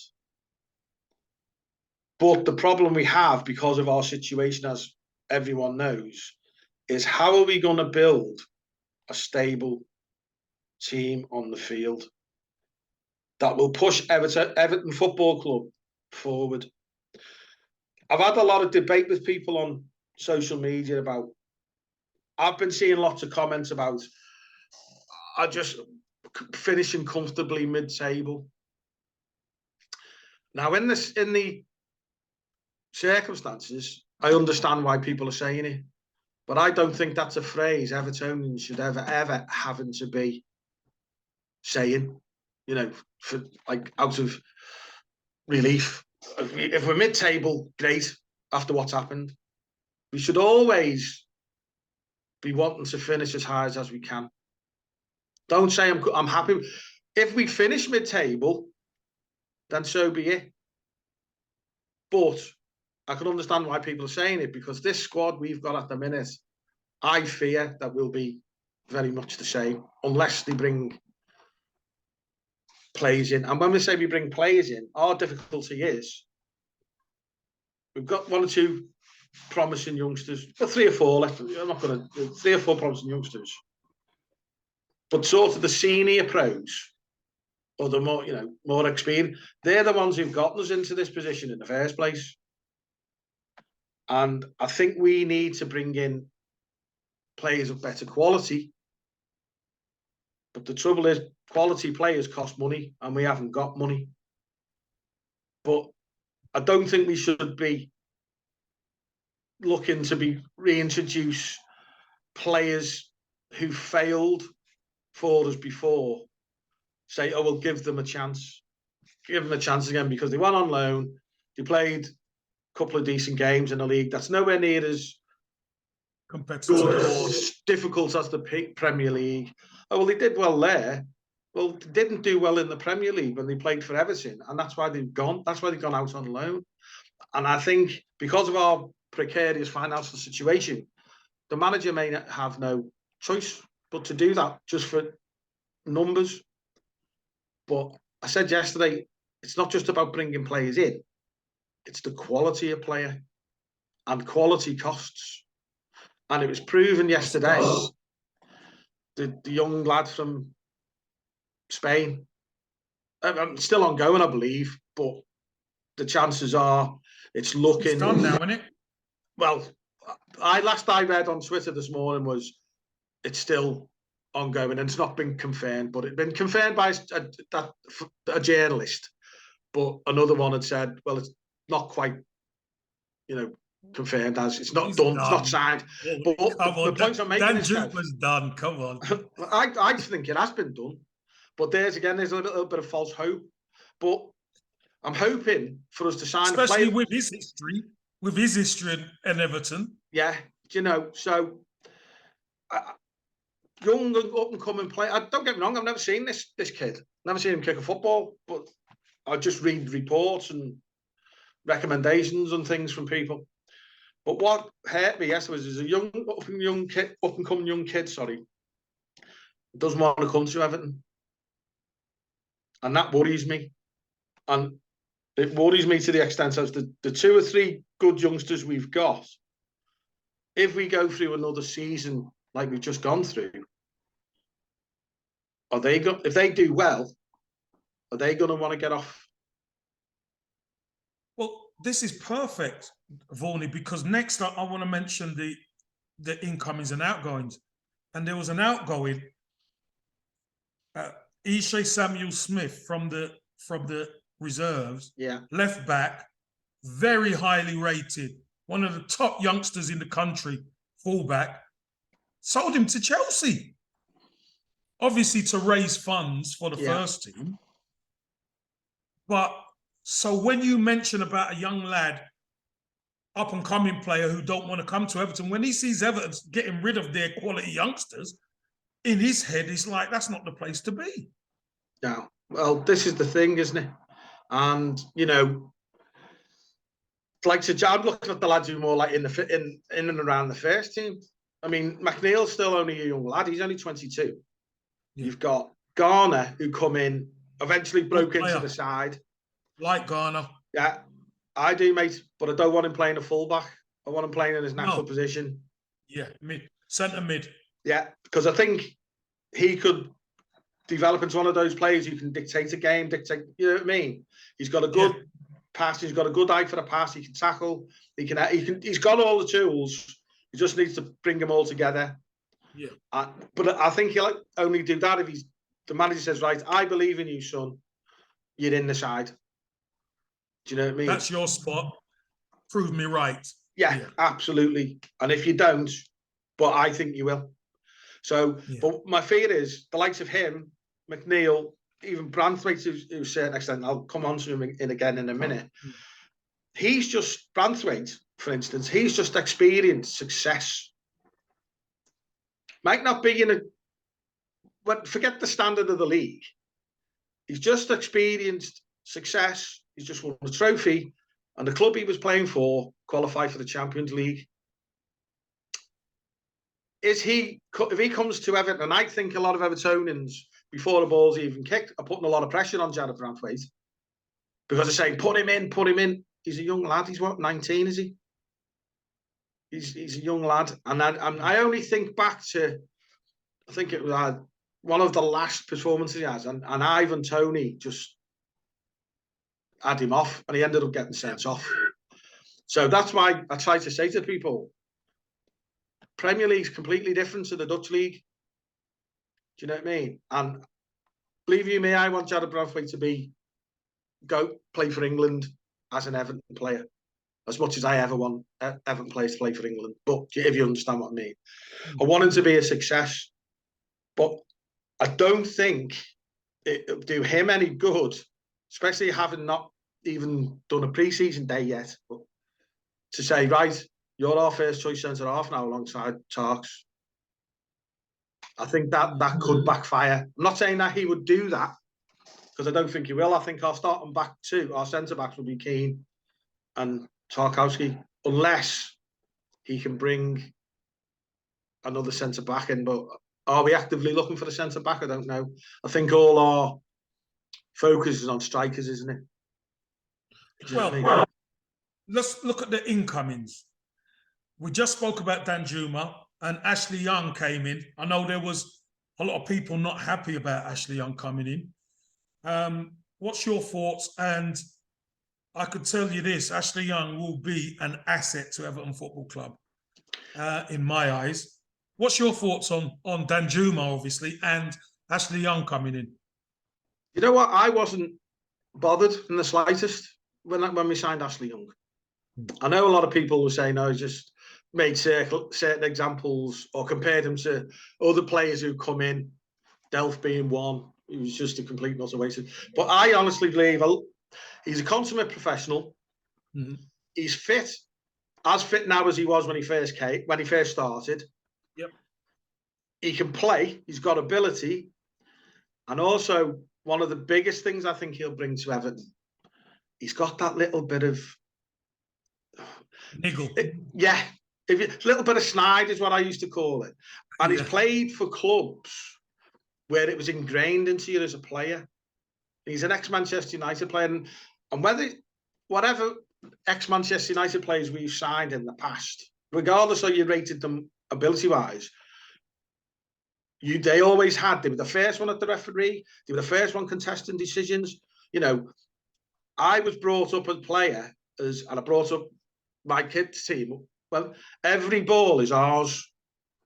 Speaker 2: But the problem we have, because of our situation, as everyone knows, is how are we going to build a stable team on the field that will push Everton Football Club forward? I've had a lot of debate with people on social media about, I've been seeing lots of comments about, I just finishing comfortably mid-table. Now, in the circumstances, I understand why people are saying it, but I don't think that's a phrase Evertonians should ever having to be saying, you know, for like out of relief. If we're mid-table, great. After what's happened, we should always be wanting to finish as high as we can. Don't say I'm happy. If we finish mid-table, then so be it. But I can understand why people are saying it, because this squad we've got at the minute, I fear that will be very much the same unless they bring players in. And when we say we bring players in, our difficulty is we've got one or two promising youngsters, but 3 or 4. I'm not going to 3 or 4 promising youngsters, but sort of the senior pros or the more experienced, they're the ones who've gotten us into this position in the first place. And I think we need to bring in players of better quality. But the trouble is, quality players cost money, and we haven't got money. But I don't think we should be looking to reintroduce players who failed for us before. Say, oh, we'll give them a chance. Give them a chance again because they went on loan. They played a couple of decent games in the league. That's nowhere near as good or difficult as the Premier League. Oh, well, they did well there. Well, they didn't do well in the Premier League when they played for Everton, and that's why they've gone. That's why they've gone out on loan. And I think because of our precarious financial situation, the manager may have no choice but to do that just for numbers. But I said yesterday, it's not just about bringing players in, it's the quality of player, and quality costs. And it was proven yesterday, the young lad from Spain, still ongoing, I believe, but the chances are it's looking...
Speaker 1: It's done now, isn't it?
Speaker 2: Well, last I read on Twitter this morning was it's still ongoing, and it's not been confirmed, but it's been confirmed by a journalist. But another one had said, well, it's not quite, confirmed as it's not done, it's not signed. But the point I'm making is,
Speaker 1: Dan was done. Come on.
Speaker 2: I think it has been done, but there's a little bit of false hope. But I'm hoping for us to sign,
Speaker 1: especially with his history in Everton.
Speaker 2: Yeah, so young up and coming player. Don't get me wrong, I've never seen this kid. Never seen him kick a football, but I just read reports and recommendations and things from people. But what hurt me yesterday was a up and coming young kid. Sorry, doesn't want to come to Everton, and that worries me. And it worries me to the extent of the 2 or 3 good youngsters we've got. If we go through another season like we've just gone through, if they do well, are they going to want to get off?
Speaker 1: Well, this is perfect, Vaughanie, because next I want to mention the incomings and outgoings. And there was an outgoing, Ishe Samuel-Smith from the reserves, left back, very highly rated, one of the top youngsters in the country, fullback, sold him to Chelsea. Obviously to raise funds for the first team. But so when you mention about a young lad, up and coming player who don't want to come to Everton, when he sees Everton getting rid of their quality youngsters, in his head, he's like, that's not the place to be.
Speaker 2: Yeah. Well, this is the thing, isn't it? And, like I'm looking at the lads who are more like in and around the first team. I mean, McNeil's still only a young lad. He's only 22. Yeah. You've got Garner, who come in, eventually broke into the side.
Speaker 1: Like Garner.
Speaker 2: Yeah, I do, mate. But I don't want him playing a fullback. I want him playing in his natural position.
Speaker 1: Yeah, centre mid.
Speaker 2: Yeah, because I think he could develop into one of those players who can dictate a game, you know what I mean? He's got a good pass. He's got a good eye for the pass. He can tackle. He's got all the tools. He just needs to bring them all together.
Speaker 1: Yeah.
Speaker 2: But I think he'll only do that if the manager says, right, I believe in you, son. You're in the side. Do you know what I mean?
Speaker 1: That's your spot. Prove me right.
Speaker 2: Yeah, absolutely. And if you don't, but I think you will. So, but my fear is the likes of him, McNeil, even Branthwaite, to a certain extent, I'll come on to him again in a minute. He's just, Branthwaite, for instance, he's just experienced success. Might not be in a, but forget the standard of the league. He's just experienced success. He's just won a trophy, and the club he was playing for qualified for the Champions League. If he comes to Everton, and I think a lot of Evertonians, before the ball's even kicked, are putting a lot of pressure on Jared Branthwaite because they're saying, put him in, put him in. He's a young lad. He's what, 19, is he? He's a young lad. And I only think back to, I think it was one of the last performances he has, and Ivan Toney just had him off, and he ended up getting sent off. So that's why I try to say to people, Premier League's completely different to the Dutch League. Do you know what I mean? And believe you me, I want Jared Branthwaite to go play for England as an Everton player, as much as I ever want Everton players to play for England. But if you understand what I mean, I want him to be a success. But I don't think it'll do him any good, especially having not even done a pre-season day yet, but to say, right, you're our first choice centre-half now alongside Tarks. I think that could backfire. I'm not saying that he would do that, because I don't think he will. I think our starting back two, our centre-backs will be Keane and Tarkowski, unless he can bring another centre-back in. But are we actively looking for the centre-back? I don't know. I think all our focus is on strikers, isn't it?
Speaker 1: Well, let's look at the incomings. We just spoke about Danjuma, and Ashley Young came in. I know there was a lot of people not happy about Ashley Young coming in. What's your thoughts? And I could tell you this, Ashley Young will be an asset to Everton Football Club, in my eyes. What's your thoughts on Danjuma, obviously, and Ashley Young coming in?
Speaker 2: You know what? I wasn't bothered in the slightest when we signed Ashley Young. I know a lot of people were saying, no, he just made certain examples or compared him to other players who come in, Delph being one. He was just a complete and utter waste. But I honestly believe he's a consummate professional. Mm-hmm. He's fit, as fit now as he was when he first started.
Speaker 1: Yep.
Speaker 2: He can play. He's got ability. And also, one of the biggest things I think he'll bring to Everton, he's got that little bit of
Speaker 1: niggle.
Speaker 2: A little bit of snide is what I used to call it. And he's played for clubs where it was ingrained into you as a player. He's an ex-Manchester United player. And whatever ex-Manchester United players we've signed in the past, regardless of you rated them ability-wise, they always they were the first one at the referee, they were the first one contesting decisions. You know, I was brought up as a player, and I brought up my kids' team. Well, every ball is ours.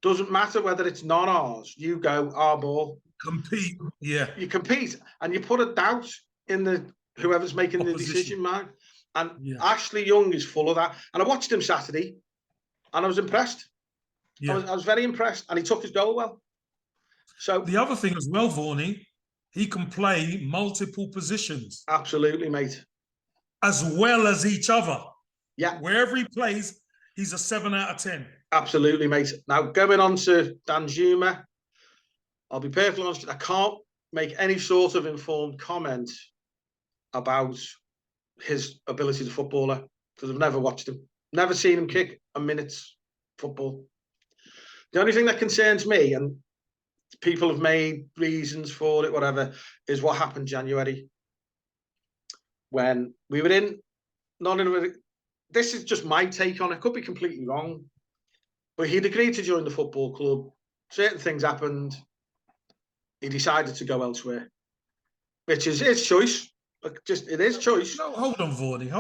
Speaker 2: Doesn't matter whether it's not ours. You go, our ball.
Speaker 1: Compete, yeah.
Speaker 2: You compete, and you put a doubt in whoever's making the decision, man. And Ashley Young is full of that. And I watched him Saturday, and I was impressed. Yeah. I was very impressed, and he took his goal well. So
Speaker 1: the other thing as well, Vaughanie, he can play multiple positions.
Speaker 2: Absolutely, mate.
Speaker 1: As well as each other.
Speaker 2: Yeah.
Speaker 1: Wherever he plays, he's a 7 out of 10.
Speaker 2: Absolutely, mate. Now, going on to Danjuma, I'll be perfectly honest, I can't make any sort of informed comment about his ability as a footballer because I've never watched him. Never seen him kick a minute's football. The only thing that concerns me, and people have made reasons for it, whatever, is what happened January. When we were this is just my take on it, could be completely wrong, but he'd agreed to join the football club. Certain things happened. He decided to go elsewhere, which is his choice. It is choice.
Speaker 1: No, hold on, Vaughanie.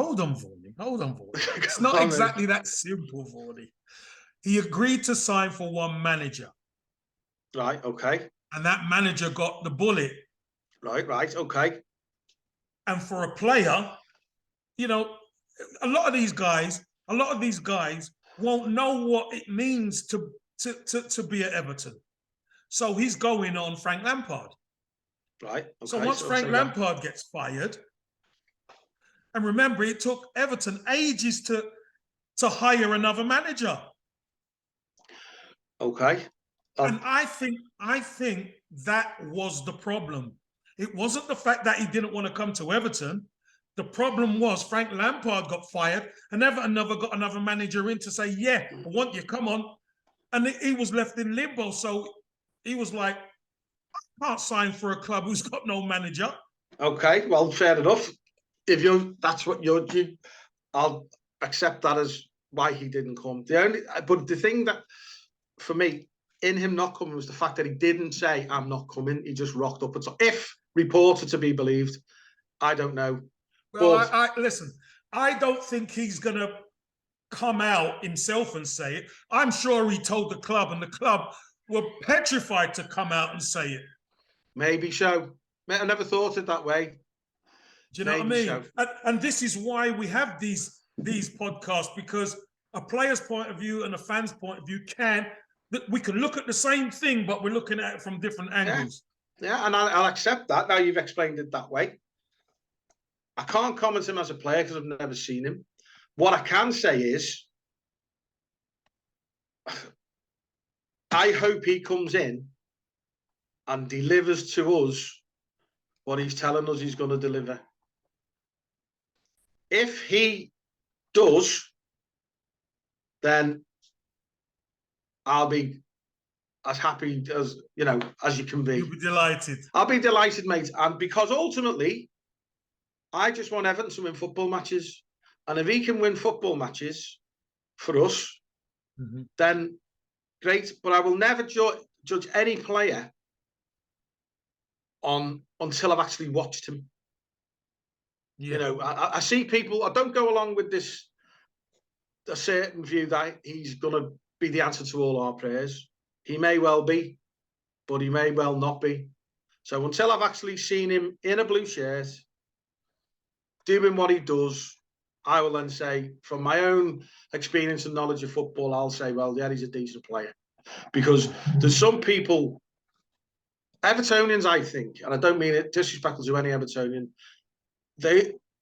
Speaker 1: It's not exactly that simple, Vaughanie. He agreed to sign for one manager.
Speaker 2: Right, okay.
Speaker 1: And that manager got the bullet.
Speaker 2: Right, okay.
Speaker 1: And for a player, you know, a lot of these guys won't know what it means to be at Everton. So he's going on Frank Lampard.
Speaker 2: Right. Okay.
Speaker 1: So once Frank Lampard gets fired, and remember, it took Everton ages to hire another manager.
Speaker 2: Okay.
Speaker 1: And I think that was the problem. It wasn't the fact that he didn't want to come to Everton. The problem was Frank Lampard got fired, and Everton never got another manager in to say, yeah, I want you, come on. And he was left in limbo. So he was like, I can't sign for a club who's got no manager.
Speaker 2: Okay, well, fair enough. If that's what I'll accept that as why he didn't come. But the thing that, for me, in him not coming was the fact that he didn't say, I'm not coming. He just rocked up. If reported to be believed, I don't know.
Speaker 1: Well, but listen, I don't think he's going to come out himself and say it. I'm sure he told the club, and the club were petrified to come out and say it.
Speaker 2: Maybe so. I never thought it that way.
Speaker 1: Do you know what I mean? So. And this is why we have these podcasts, because a player's point of view and a fan's point of view we can look at the same thing, but we're looking at it from different angles.
Speaker 2: Yeah, and I'll accept that. Now you've explained it that way. I can't comment him as a player because I've never seen him. What I can say is, I hope he comes in and delivers to us what he's telling us he's going to deliver. If he does, then I'll be as happy as as you can be.
Speaker 1: You'll be delighted.
Speaker 2: I'll be delighted, mate. And because ultimately, I just want Everton to win football matches. And if he can win football matches for us, then great. But I will never judge any player until I've actually watched him. Yeah. I see people, I don't go along with a certain view that he's going to be the answer to all our prayers. He may well be, but he may well not be. So until I've actually seen him in a blue shirt, doing what he does, I will then say, from my own experience and knowledge of football, I'll say, well, yeah, he's a decent player. Because there's some people, Evertonians, I think, and I don't mean it disrespectful to any Evertonian,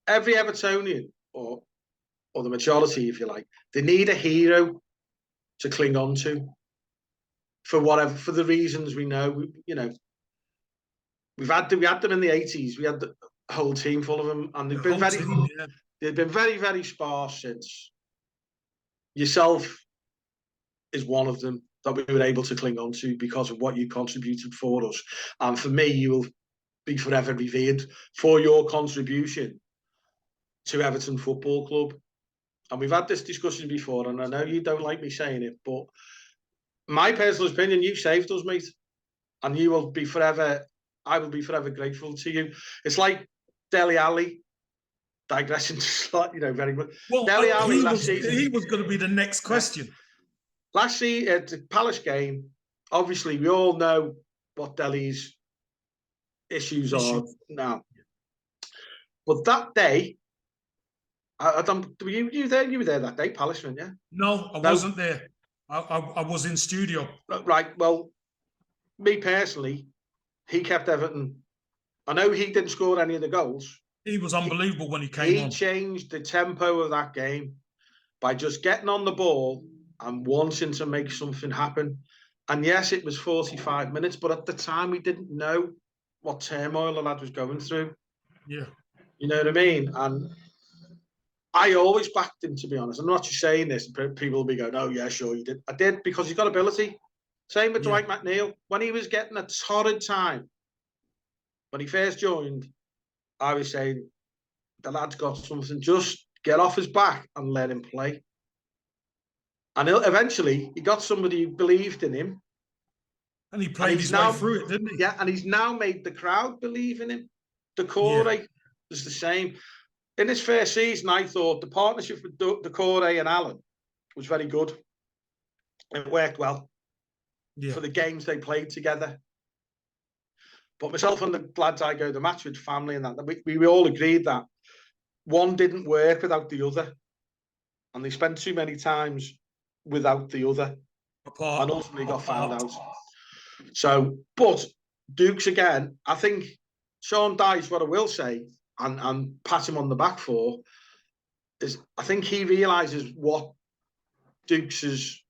Speaker 2: every Evertonian, or the majority, if you like, they need a hero to cling on to for the reasons we know. We had them in the 80s. We had the whole team full of them, and they've been very, very sparse since. Yourself is one of them that we were able to cling on to because of what you contributed for us. And for me, you will be forever revered for your contribution to Everton Football Club. And we've had this discussion before, and I know you don't like me saying it, but my personal opinion, you saved us, mate. And you will be forever, I will be forever grateful to you. It's like Dele Alli, digressing to very much.
Speaker 1: Well,
Speaker 2: Dele Alli
Speaker 1: he was going to be the next question.
Speaker 2: Last season, at the Palace game, obviously we all know what Dele's issues are now. But that day, were you there? You were there that day, Palace, weren't you?
Speaker 1: No, I wasn't there. I was in studio.
Speaker 2: Right. Well, me personally, he kept Everton. I know he didn't score any of the goals.
Speaker 1: He was unbelievable when he came on.
Speaker 2: He changed the tempo of that game by just getting on the ball and wanting to make something happen. And yes, it was 45 minutes, but at the time we didn't know what turmoil the lad was going through.
Speaker 1: Yeah.
Speaker 2: You know what I mean? And I always backed him, to be honest. I'm not just saying this. People will be going, oh, yeah, sure, you did. I did, because he's got ability. Same with Dwight McNeil. When he was getting a torrid time, when he first joined, I was saying, the lad's got something. Just get off his back and let him play. And eventually, he got somebody who believed in him.
Speaker 1: And he played his way through it, didn't he?
Speaker 2: Yeah, and he's now made the crowd believe in him. Decore is the same. In his first season, I thought the partnership with Decore and Allen was very good. It worked well for the games they played together. But myself and the lads I go to the match with, family and that, we all agreed that one didn't work without the other, and they spent too many times without the other,
Speaker 1: apart,
Speaker 2: and ultimately got found
Speaker 1: apart.
Speaker 2: out. So, but Dukes again, I think Sean Dyche, what I will say, and pat him on the back for, is I think he realises what Dukes'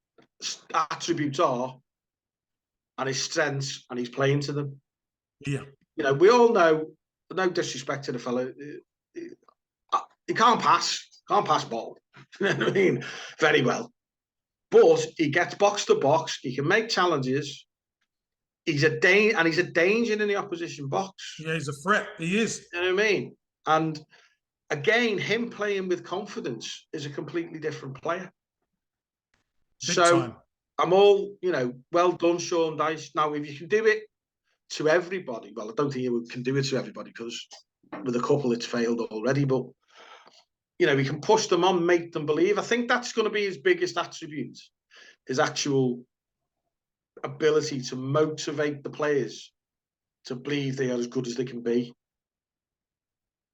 Speaker 2: attributes are and his strengths, and he's playing to them.
Speaker 1: Yeah.
Speaker 2: You know, we all know, no disrespect to the fellow, he can't pass ball. You know what I mean? Very well. But he gets box to box, he can make challenges, he's a danger in the opposition box.
Speaker 1: Yeah, he's a threat. He is.
Speaker 2: You know what I mean? And again, him playing with confidence is a completely different player.
Speaker 1: Big
Speaker 2: So
Speaker 1: time.
Speaker 2: I'm all, well done, Sean Dyche. Now, if you can do it to everybody, well, I don't think you can do it to everybody because with a couple it's failed already, but we can push them on, make them believe. I think that's going to be his biggest attribute, his actual ability to motivate the players to believe they are as good as they can be.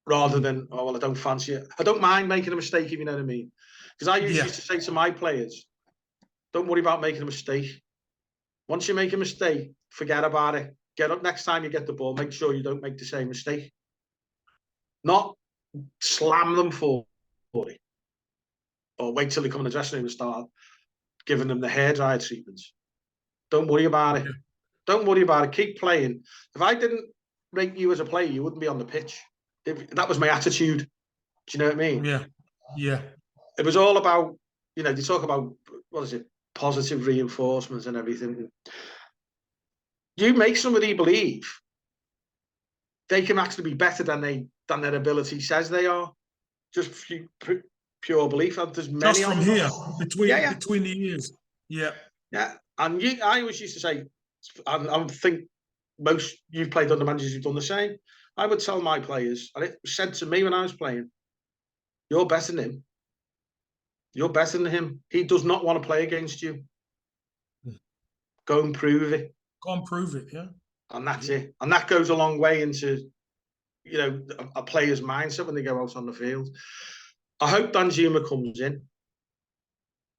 Speaker 2: Rather than, oh, well, I don't fancy it. I don't mind making a mistake, if you know what I mean. Because I usually used to say to my players, don't worry about making a mistake. Once you make a mistake, forget about it. Get up next time you get the ball. Make sure you don't make the same mistake. Not slam them for it. Or wait till they come in the dressing room and start giving them the hairdryer treatments. Don't worry about it. Don't worry about it. Keep playing. If I didn't rate you as a player, you wouldn't be on the pitch. That was my attitude. Do you know what I mean?
Speaker 1: Yeah. Yeah.
Speaker 2: It was all about, they talk about, what is it, positive reinforcements and everything. You make somebody believe they can actually be better than their ability says they are. Just pure belief. There's many
Speaker 1: just from here, between the years. Yeah.
Speaker 2: Yeah. And I always used to say, and I think most you've played under managers who've done the same. I would tell my players, and it was said to me when I was playing, you're better than him. You're better than him. He does not want to play against you. Go and prove it.
Speaker 1: Go and prove it, yeah.
Speaker 2: And that's it. And that goes a long way into, a player's mindset when they go out on the field. I hope Danjuma comes in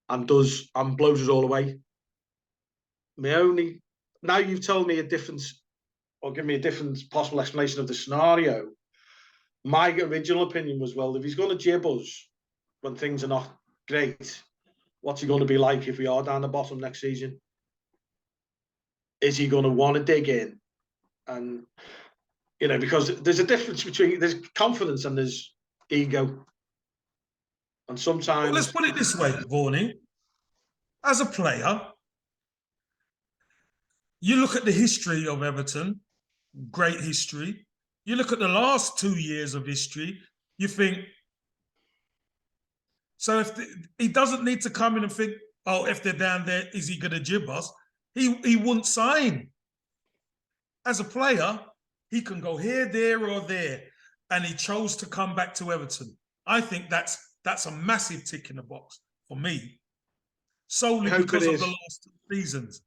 Speaker 2: and blows us all away. Now you've told me a different, or give me a different possible explanation of the scenario. My original opinion was, well, if he's going to jib us when things are not great, what's he going to be like if we are down the bottom next season? Is he going to want to dig in? And, because there's a difference between, there's confidence and there's ego. And sometimes...
Speaker 1: Well, let's put it this way, Vaughanie. As a player, you look at the history of Everton, great history. You look at the last 2 years of history, you think, so he doesn't need to come in and think, oh, if they're down there, is he going to jib us? He wouldn't sign. As a player, he can go here, there, or there. And he chose to come back to Everton. I think that's a massive tick in the box for me. Solely because of the last 2 seasons.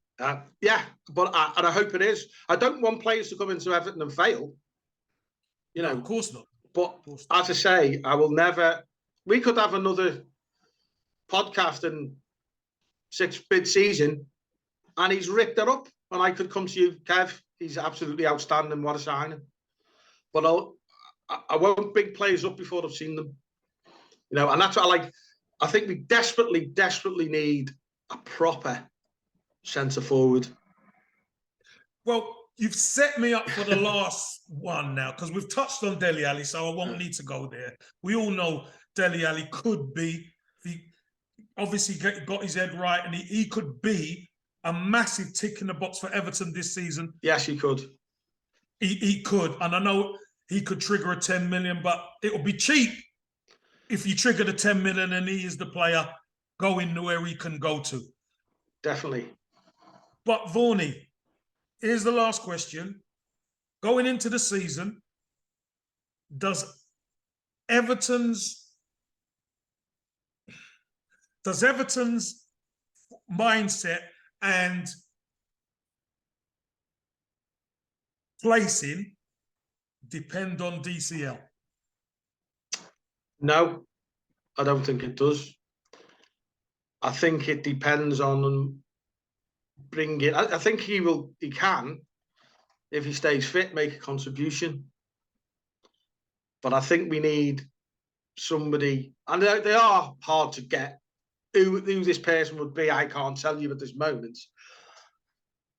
Speaker 2: Yeah, but I hope it is. I don't want players to come into Everton and fail.
Speaker 1: No, of course not.
Speaker 2: But as I say, I will never... We could have another podcast in 6 mid-season and he's ripped it up. And I could come to you, Kev, he's absolutely outstanding. What a signing. But I won't big players up before I've seen them. And that's what I like. I think we desperately, desperately need a proper centre forward.
Speaker 1: Well, you've set me up for the last one now, because we've touched on Dele Alli, so I won't need to go there. We all know Dele Alli could be, he obviously got his head right, and he could be a massive tick in the box for Everton this season.
Speaker 2: Yes, he could.
Speaker 1: He could, and I know he could trigger a 10 million, but it would be cheap if you trigger the 10 million and he is the player going to where he can go to.
Speaker 2: Definitely.
Speaker 1: But Vaughanie, here's the last question. Going into the season, does Everton's mindset and placing depend on DCL?
Speaker 2: No, I don't think it does. I think it depends on bringing. I think he can, if he stays fit, make a contribution. But I think we need somebody, and they are hard to get. Who this person would be, I can't tell you at this moment.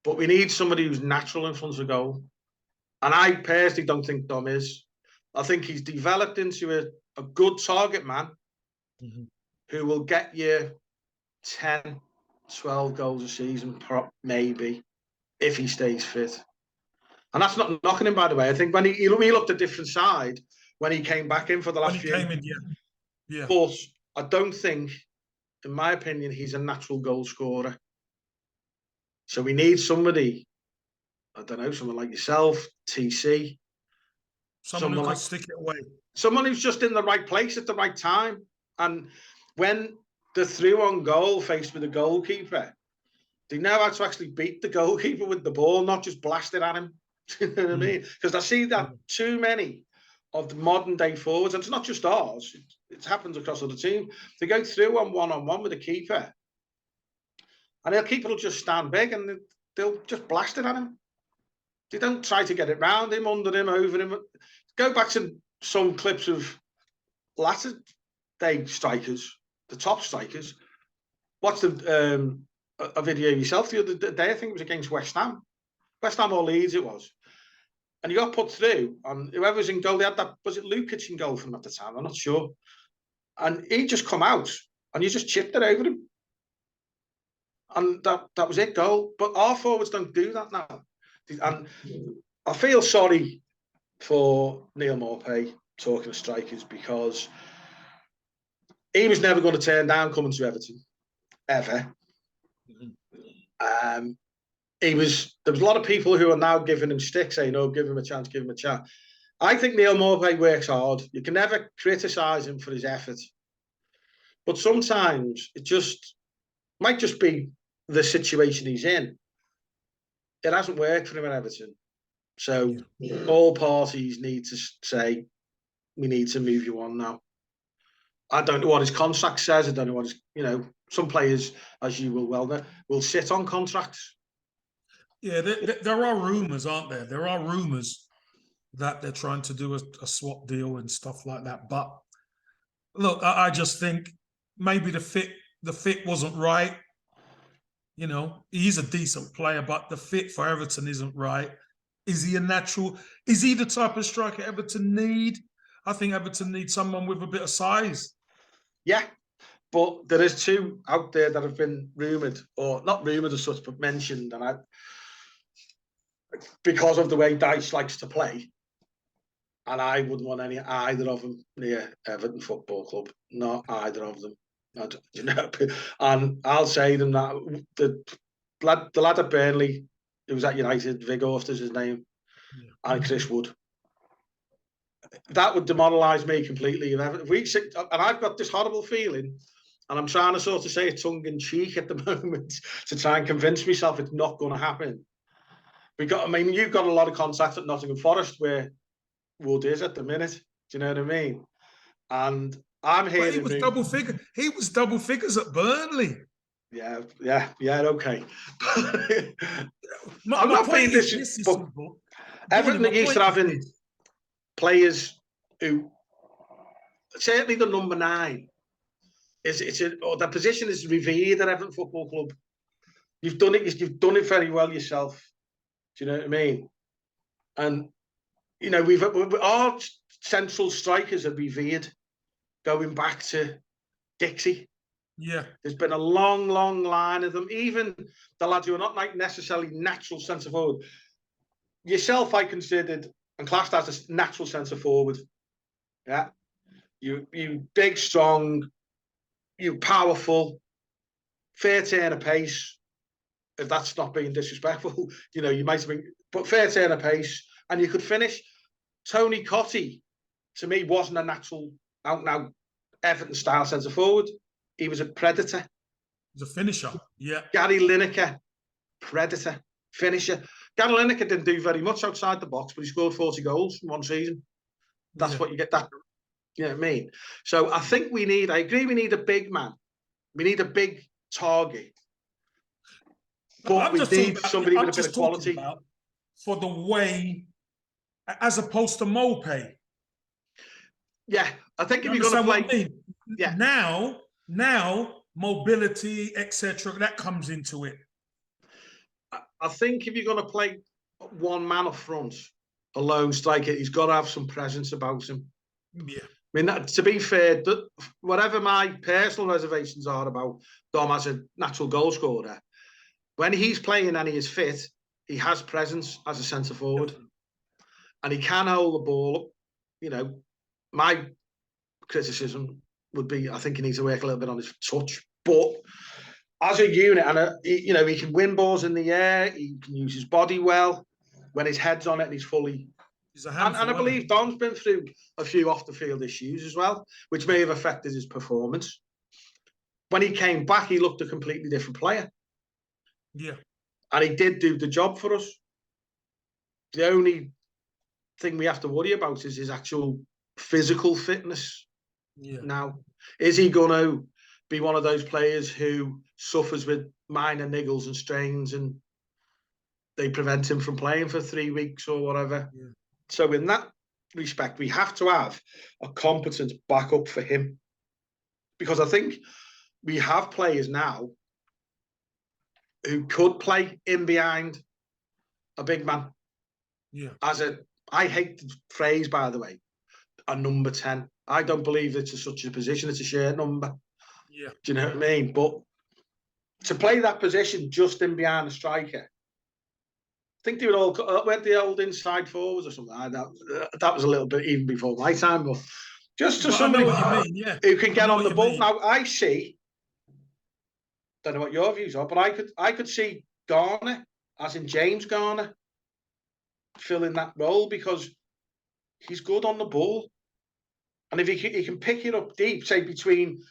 Speaker 2: But we need somebody who's natural in front of goal. And I personally don't think Dom is. I think he's developed into a good target man who will get you 10, 12 goals a season, maybe, if he stays fit. And that's not knocking him, by the way. I think when he looked a different side when he came back in for the last few.
Speaker 1: When he came in, yeah.
Speaker 2: But I don't think, in my opinion, he's a natural goal scorer. So we need somebody, I don't know, someone like yourself, TC.
Speaker 1: Someone who can stick it away.
Speaker 2: Someone who's just in the right place at the right time. And when they're through on goal, faced with a goalkeeper, they know how to actually beat the goalkeeper with the ball, not just blast it at him. Do you know what I mean? Because I see that too many of the modern day forwards, and it's not just ours, it happens across other teams. They go through on one with the keeper, and the keeper will just stand big and they'll just blast it at him. They don't try to get it round him, under him, over him. Go back to some clips of latter day strikers, the top strikers. Watch a video yourself the other day. I think it was against West Ham or Leeds it was. And he got put through, and whoever's in goal, they had that, was it Lukic in goal for him at the time? I'm not sure. And he just come out, and you just chipped it over him. And that was it, goal. But our forwards don't do that now. And I feel sorry for Neil Maupay, talking of strikers, because he was never going to turn down coming to Everton, ever. There was a lot of people who are now giving him stick, saying, "Oh, give him a chance, give him a chance." I think Neil Maupay works hard. You can never criticise him for his effort, but sometimes it might just be the situation he's in. It hasn't worked for him at Everton, so all parties need to say, "We need to move you on now." I don't know what his contract says. I don't know what his, some players, as you will well know, will sit on contracts.
Speaker 1: Yeah, there are rumours, aren't there? There are rumours that they're trying to do a swap deal and stuff like that. But look, I just think maybe the fit wasn't right. He's a decent player, but the fit for Everton isn't right. Is he a natural? Is he the type of striker Everton need? I think Everton needs someone with a bit of size.
Speaker 2: Yeah, but there is two out there that have been rumoured, or not rumoured as such, but mentioned, and because of the way Dyche likes to play, and I wouldn't want either of them near Everton Football Club. Not either of them. And I'll say them that the lad at Burnley, who was at United, Vigorst is his name, and Chris Wood. That would demoralise me completely. And I've got this horrible feeling, and I'm trying to sort of say it tongue in cheek at the moment to try and convince myself it's not going to happen. You've got a lot of contacts at Nottingham Forest where Wood is at the minute. Do you know what I mean? And I'm hearing
Speaker 1: he was double figure. He was double figures at Burnley.
Speaker 2: Yeah, okay. I'm not being disrespectful. Everton are used to having players who, certainly the number 9, the position is revered at Everton Football Club. You've done it very well yourself. Do you know what I mean? And our central strikers are revered, going back to Dixie.
Speaker 1: Yeah,
Speaker 2: there's been a long line of them. Even the lads who are not necessarily natural centre forward. Yourself, I considered and classed as a natural centre forward. Yeah, you big, strong, you powerful, fair turn of pace. If that's not being disrespectful, you might have been, but fair turn of pace, and you could finish. Tony Cottee, to me, wasn't a natural out-and-out Everton style centre forward. He was a predator.
Speaker 1: He was a finisher. Yeah.
Speaker 2: Gary Lineker, predator, finisher. Gary Lineker didn't do very much outside the box, but he scored 40 goals in one season. That's what you get. You know what I mean? So I think I agree, we need a big man. We need a big target. But
Speaker 1: I'm
Speaker 2: we
Speaker 1: just talking
Speaker 2: need
Speaker 1: about,
Speaker 2: somebody with
Speaker 1: I'm
Speaker 2: a bit
Speaker 1: just
Speaker 2: of
Speaker 1: talking
Speaker 2: quality.
Speaker 1: about for the way, as opposed to Mope.
Speaker 2: Yeah, I think
Speaker 1: You
Speaker 2: if you're going to
Speaker 1: understand
Speaker 2: play,
Speaker 1: what I mean?
Speaker 2: yeah,
Speaker 1: Now, mobility, etc., that comes into it.
Speaker 2: I think if you're going to play one man up front, a lone striker, he's got to have some presence about him.
Speaker 1: Yeah.
Speaker 2: I mean, to be fair, whatever my personal reservations are about Dom as a natural goal scorer, when he's playing and he is fit, he has presence as a centre forward. Definitely. And he can hold the ball up. You know, my criticism would be, I think he needs to work a little bit on his touch. But as a unit, and he can win balls in the air. He can use his body well when his head's on it and he's fully.
Speaker 1: He's a handful,
Speaker 2: and I believe Dom's been through a few off the field issues as well, which may have affected his performance. When he came back, he looked a completely different player.
Speaker 1: Yeah.
Speaker 2: And he did do the job for us. The only thing we have to worry about is his actual physical fitness.
Speaker 1: Yeah.
Speaker 2: Now, is he going to be one of those players who suffers with minor niggles and strains and they prevent him from playing for 3 weeks or whatever? Yeah. So in that respect, we have to have a competent backup for him, because I think we have players now who could play in behind a big man.
Speaker 1: Yeah.
Speaker 2: I hate the phrase, by the way, a number 10. I don't believe it's such a position. It's a shirt number.
Speaker 1: Yeah.
Speaker 2: Do you know what I mean? But to play that position just in behind the striker, I think they were all went the old inside forwards or something like that. That was a little bit even before my time, but just to somebody who can get on the ball. Now I see. Don't know what your views are, but I could see Garner, as in James Garner, filling that role because he's good on the ball, and if he can pick it up deep, say between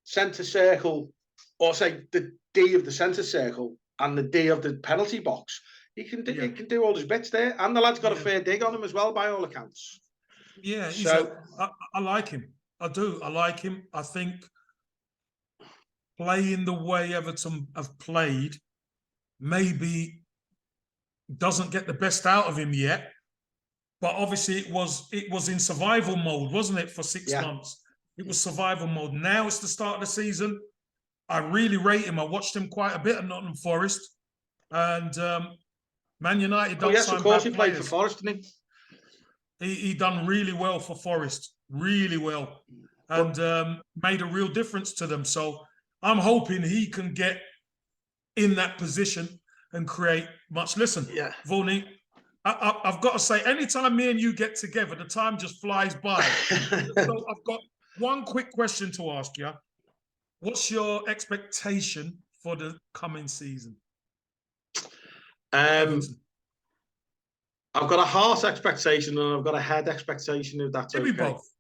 Speaker 2: centre circle, or say the D of the centre circle and the D of the penalty box, he can do all his bits there, and the lad's got a fair dig on him as well, by all accounts.
Speaker 1: Yeah, so I like him. I do. I like him. I think playing the way Everton have played maybe doesn't get the best out of him yet, but obviously it was in survival mode, wasn't it, for 6 months? It was survival mode. Now it's the start of the season. I really rate him. I watched him quite a bit at Nottingham Forest, and Man United don't sign bad players.
Speaker 2: Of course, he played for Forest, didn't he?
Speaker 1: He done really well for Forest, really well, and made a real difference to them. So I'm hoping he can get in that position and create much. Listen, Vaughanie, I've got to say, anytime me and you get together, the time just flies by. So I've got one quick question to ask you. What's your expectation for the coming season?
Speaker 2: I've got a heart expectation and I've got a head expectation, if that's okay.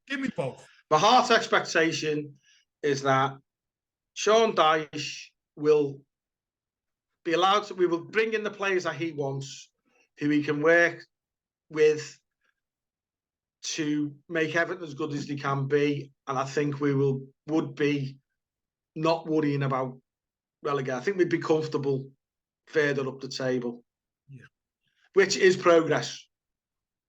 Speaker 1: Give me both.
Speaker 2: The heart expectation is that Sean Dyche will be allowed to, we will bring in the players that he wants, who he can work with to make Everton as good as they can be. And I think we would be not worrying about relegation. I think we'd be comfortable further up the table. Which is progress.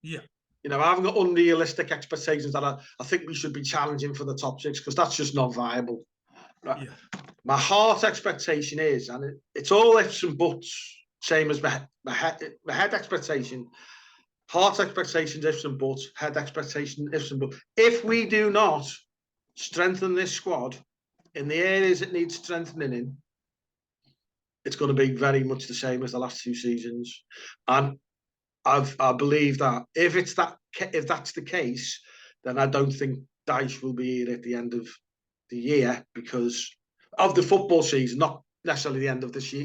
Speaker 1: Yeah.
Speaker 2: You know, I haven't got unrealistic expectations that I think we should be challenging for the top 6, because that's just not viable. Right? Yeah. My heart expectation is, and it's all ifs and buts, same as my head expectation. Heart expectation, ifs and buts. Head expectation, ifs and buts. If we do not strengthen this squad in the areas it needs strengthening in, it's going to be very much the same as the last 2 seasons. And I believe that if that's the case, then I don't think Dyche will be here at the end of the year, because of the football season, not necessarily the end of this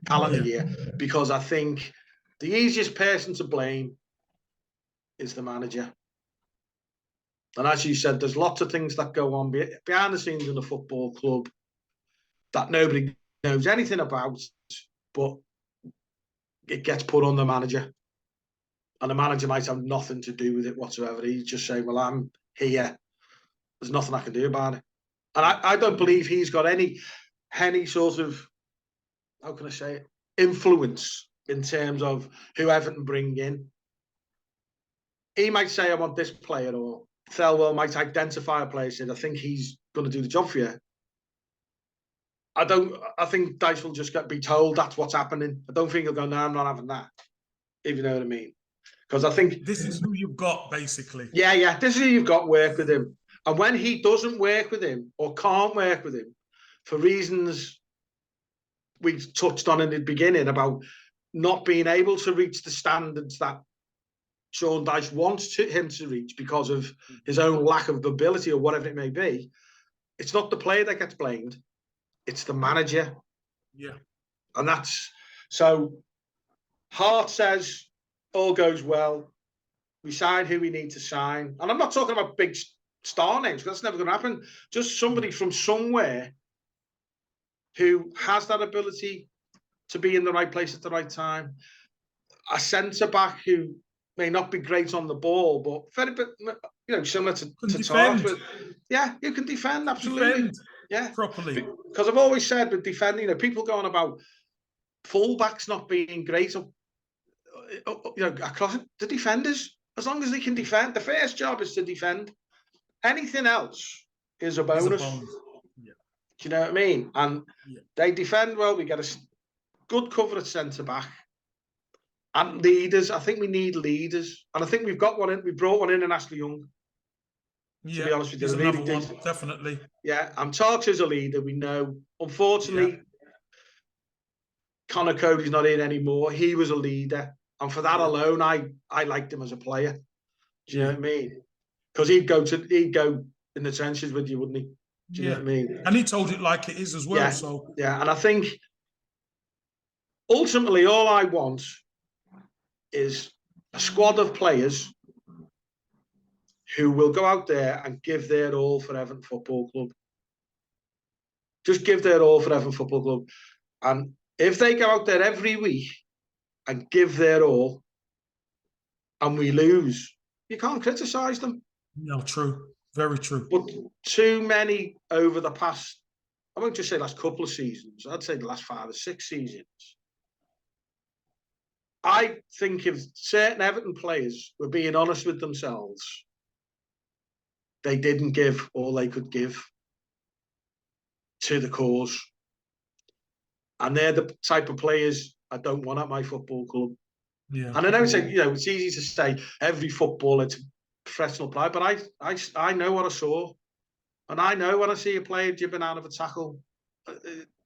Speaker 2: calendar year, because I think the easiest person to blame is the manager. And as you said, there's lots of things that go on behind the scenes in a football club that nobody knows anything about, but it gets put on the manager, and the manager might have nothing to do with it whatsoever. He's just saying, well, I'm here. There's nothing I can do about it. And I don't believe he's got any sort of, how can I say it, influence in terms of who Everton bring in. He might say, I want this player, or Thelwell might identify a player and say, I think he's going to do the job for you. I think Dyche will just be told that's what's happening. I don't think he'll go, no, I'm not having that. If you know what I mean. Because I think
Speaker 1: this is who you've got, basically.
Speaker 2: Yeah, this is who you've got, work with him. And when he doesn't work with him or can't work with him for reasons we touched on in the beginning about not being able to reach the standards that Sean Dyche wants him to reach because of his own lack of ability or whatever it may be, it's not the player that gets blamed, it's the manager.
Speaker 1: Yeah.
Speaker 2: And so Hart says all goes well, we sign who we need to sign. And I'm not talking about big star names, because that's never going to happen. Just somebody from somewhere who has that ability to be in the right place at the right time. A centre-back who may not be great on the ball, but very bit, similar to Tart. Yeah, you can defend, absolutely.
Speaker 1: Defend properly.
Speaker 2: Because I've always said with defending, people going about full-backs not being great, across the defenders, as long as they can defend, the first job is to defend. Anything else is a bonus.
Speaker 1: Yeah.
Speaker 2: Do you know what I mean? And they defend well. We get a good cover at centre back and leaders. I think we need leaders, and I think we've got one in. We brought one in Ashley Young. To be honest with you,
Speaker 1: he's another one, definitely.
Speaker 2: Yeah, and Tarks is a leader. We know. Unfortunately, Connor Cody's not in anymore. He was a leader, and for that alone, I liked him as a player. Do you know what I mean? Because he'd go in the trenches with you, wouldn't he? Do you know what I mean?
Speaker 1: And he told it like it is as well.
Speaker 2: And I think ultimately all I want is a squad of players who will go out there and give their all for Everton Football Club. Just give their all for Everton Football Club. And if they go out there every week and give their all and we lose, you can't criticise them.
Speaker 1: No, true. Very true.
Speaker 2: But too many over the past, I won't just say last couple of seasons, I'd say the last 5 or 6 seasons. I think if certain Everton players were being honest with themselves, they didn't give all they could give to the cause. And they're the type of players I don't want at my football club.
Speaker 1: Yeah.
Speaker 2: And I know it's easy to say every footballer to professional player, but I know what I saw, and I know when I see a player jibbing out of a tackle,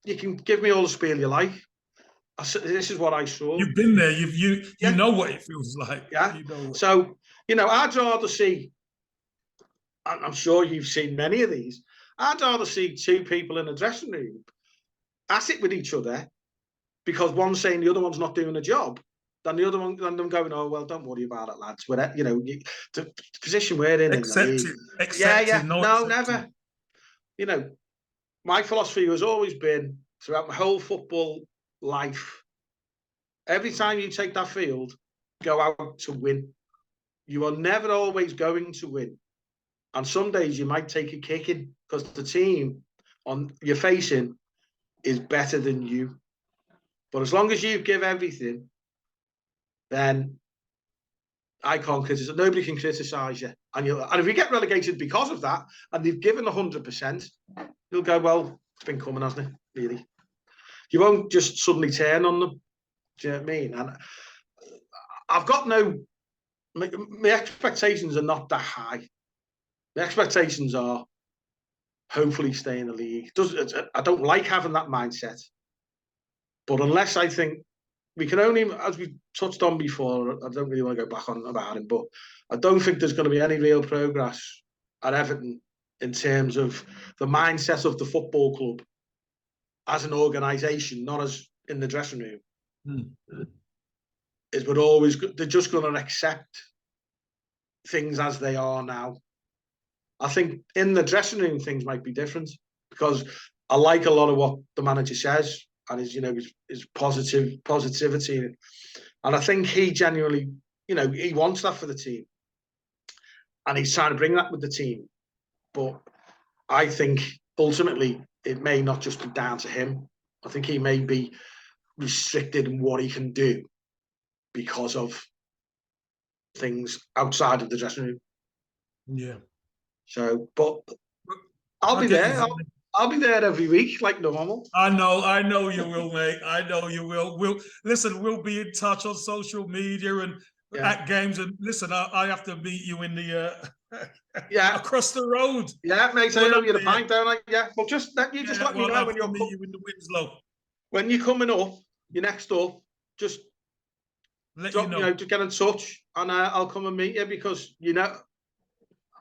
Speaker 2: you can give me all the spiel you like. This is what I saw.
Speaker 1: You've been there. You know what it feels like.
Speaker 2: Yeah. So I'd rather see. I'm sure you've seen many of these. I'd rather see 2 people in a dressing room at it with each other because one's saying the other one's not doing a job, than the other one, and them going, oh, well, don't worry about it, lads. We're, the position we're in.
Speaker 1: Accept it.
Speaker 2: No, never. My philosophy has always been throughout my whole football life, every time you take that field, go out to win. You are never always going to win. And some days you might take a kicking because the team you're facing is better than you. But as long as you give everything, then I can't criticize. Nobody can criticize you. And if you get relegated because of that, and they've given 100%, you'll go, well, it's been coming, hasn't it? Really. You won't just suddenly turn on them. Do you know what I mean? And I've got my expectations are not that high. The expectations are hopefully stay in the league. I don't like having that mindset. But unless I think we can only, as we touched on before, I don't really want to go back on about him, but I don't think there's going to be any real progress at Everton in terms of the mindset of the football club as an organisation, not as in the dressing room. They're just going to accept things as they are now. I think in the dressing room things might be different because I like a lot of what the manager says and his positivity, and I think he genuinely, he wants that for the team. and he's trying to bring that with the team. But I think ultimately it may not just be down to him. I think he may be restricted in what he can do because of things outside of the dressing room.
Speaker 1: Yeah.
Speaker 2: So, but I'll be there. I'll be there every week like normal.
Speaker 1: I know you will, mate. I know you will. We'll be in touch on social media and at games. And listen, I have to meet you in the across the road.
Speaker 2: Yeah, mate. I owe you the pint, don't I? Yeah. Well, just let me know when you're
Speaker 1: meet you in the Winslow.
Speaker 2: When you're coming up, you're next up. Just just get in touch, and I'll come and meet you because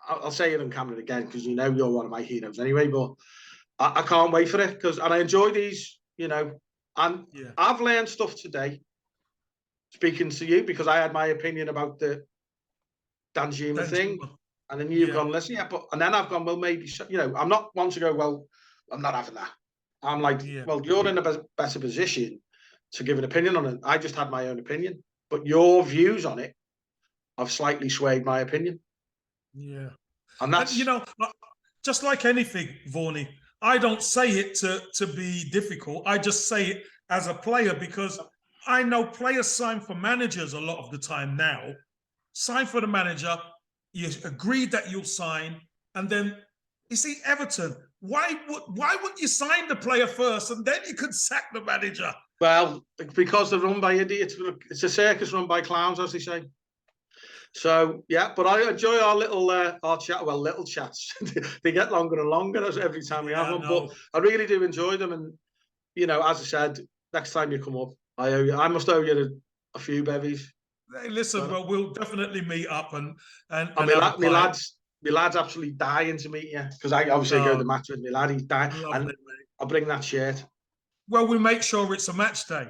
Speaker 2: I'll say it on camera again because you're one of my heroes anyway. But I can't wait for it and I enjoy these, and I've learned stuff today speaking to you because I had my opinion about the Danjuma thing, and then you've gone, listen, and then I've gone, well, maybe, I'm not one to go, well, I'm not having that. I'm like, well, you're in a better position to give an opinion on it. I just had my own opinion, but your views on it have slightly swayed my opinion.
Speaker 1: Yeah.
Speaker 2: And that's,
Speaker 1: just like anything, Vaughanie, I don't say it to be difficult. I just say it as a player because I know players sign for managers a lot of the time now. Sign for the manager, you agreed that you'll sign, and then you see Everton. Why wouldn't you sign the player first and then you could sack the manager? Well,
Speaker 2: because they're run by idiots. It's a circus run by clowns, as they say. So but I enjoy our little our chat. Well, little chats. They get longer and longer every time we have them. But I really do enjoy them. And as I said, next time you come up, I must owe you a few bevies.
Speaker 1: Hey, listen, well, we'll definitely meet up and
Speaker 2: my lad's absolutely dying to meet you because I obviously go to the match with my lad. He's dying, and I'll bring that shirt.
Speaker 1: Well, we make sure it's a match day.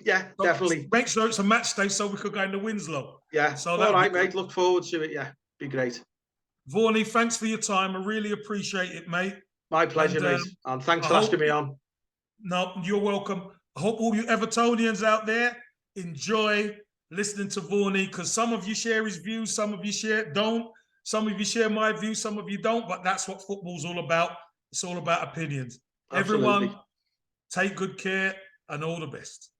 Speaker 2: Yeah, definitely.
Speaker 1: Make sure it's a match day so we could go into Winslow.
Speaker 2: Yeah. So all right, mate. Look forward to it. Yeah, be great.
Speaker 1: Vaughanie, thanks for your time. I really appreciate it, mate.
Speaker 2: My pleasure, mate. And thanks for asking me on.
Speaker 1: No, you're welcome. I hope all you Evertonians out there enjoy listening to Vaughanie because some of you share his views, some of you don't. Some of you share my views, some of you don't. But that's what football's all about. It's all about opinions. Absolutely. Everyone, take good care and all the best.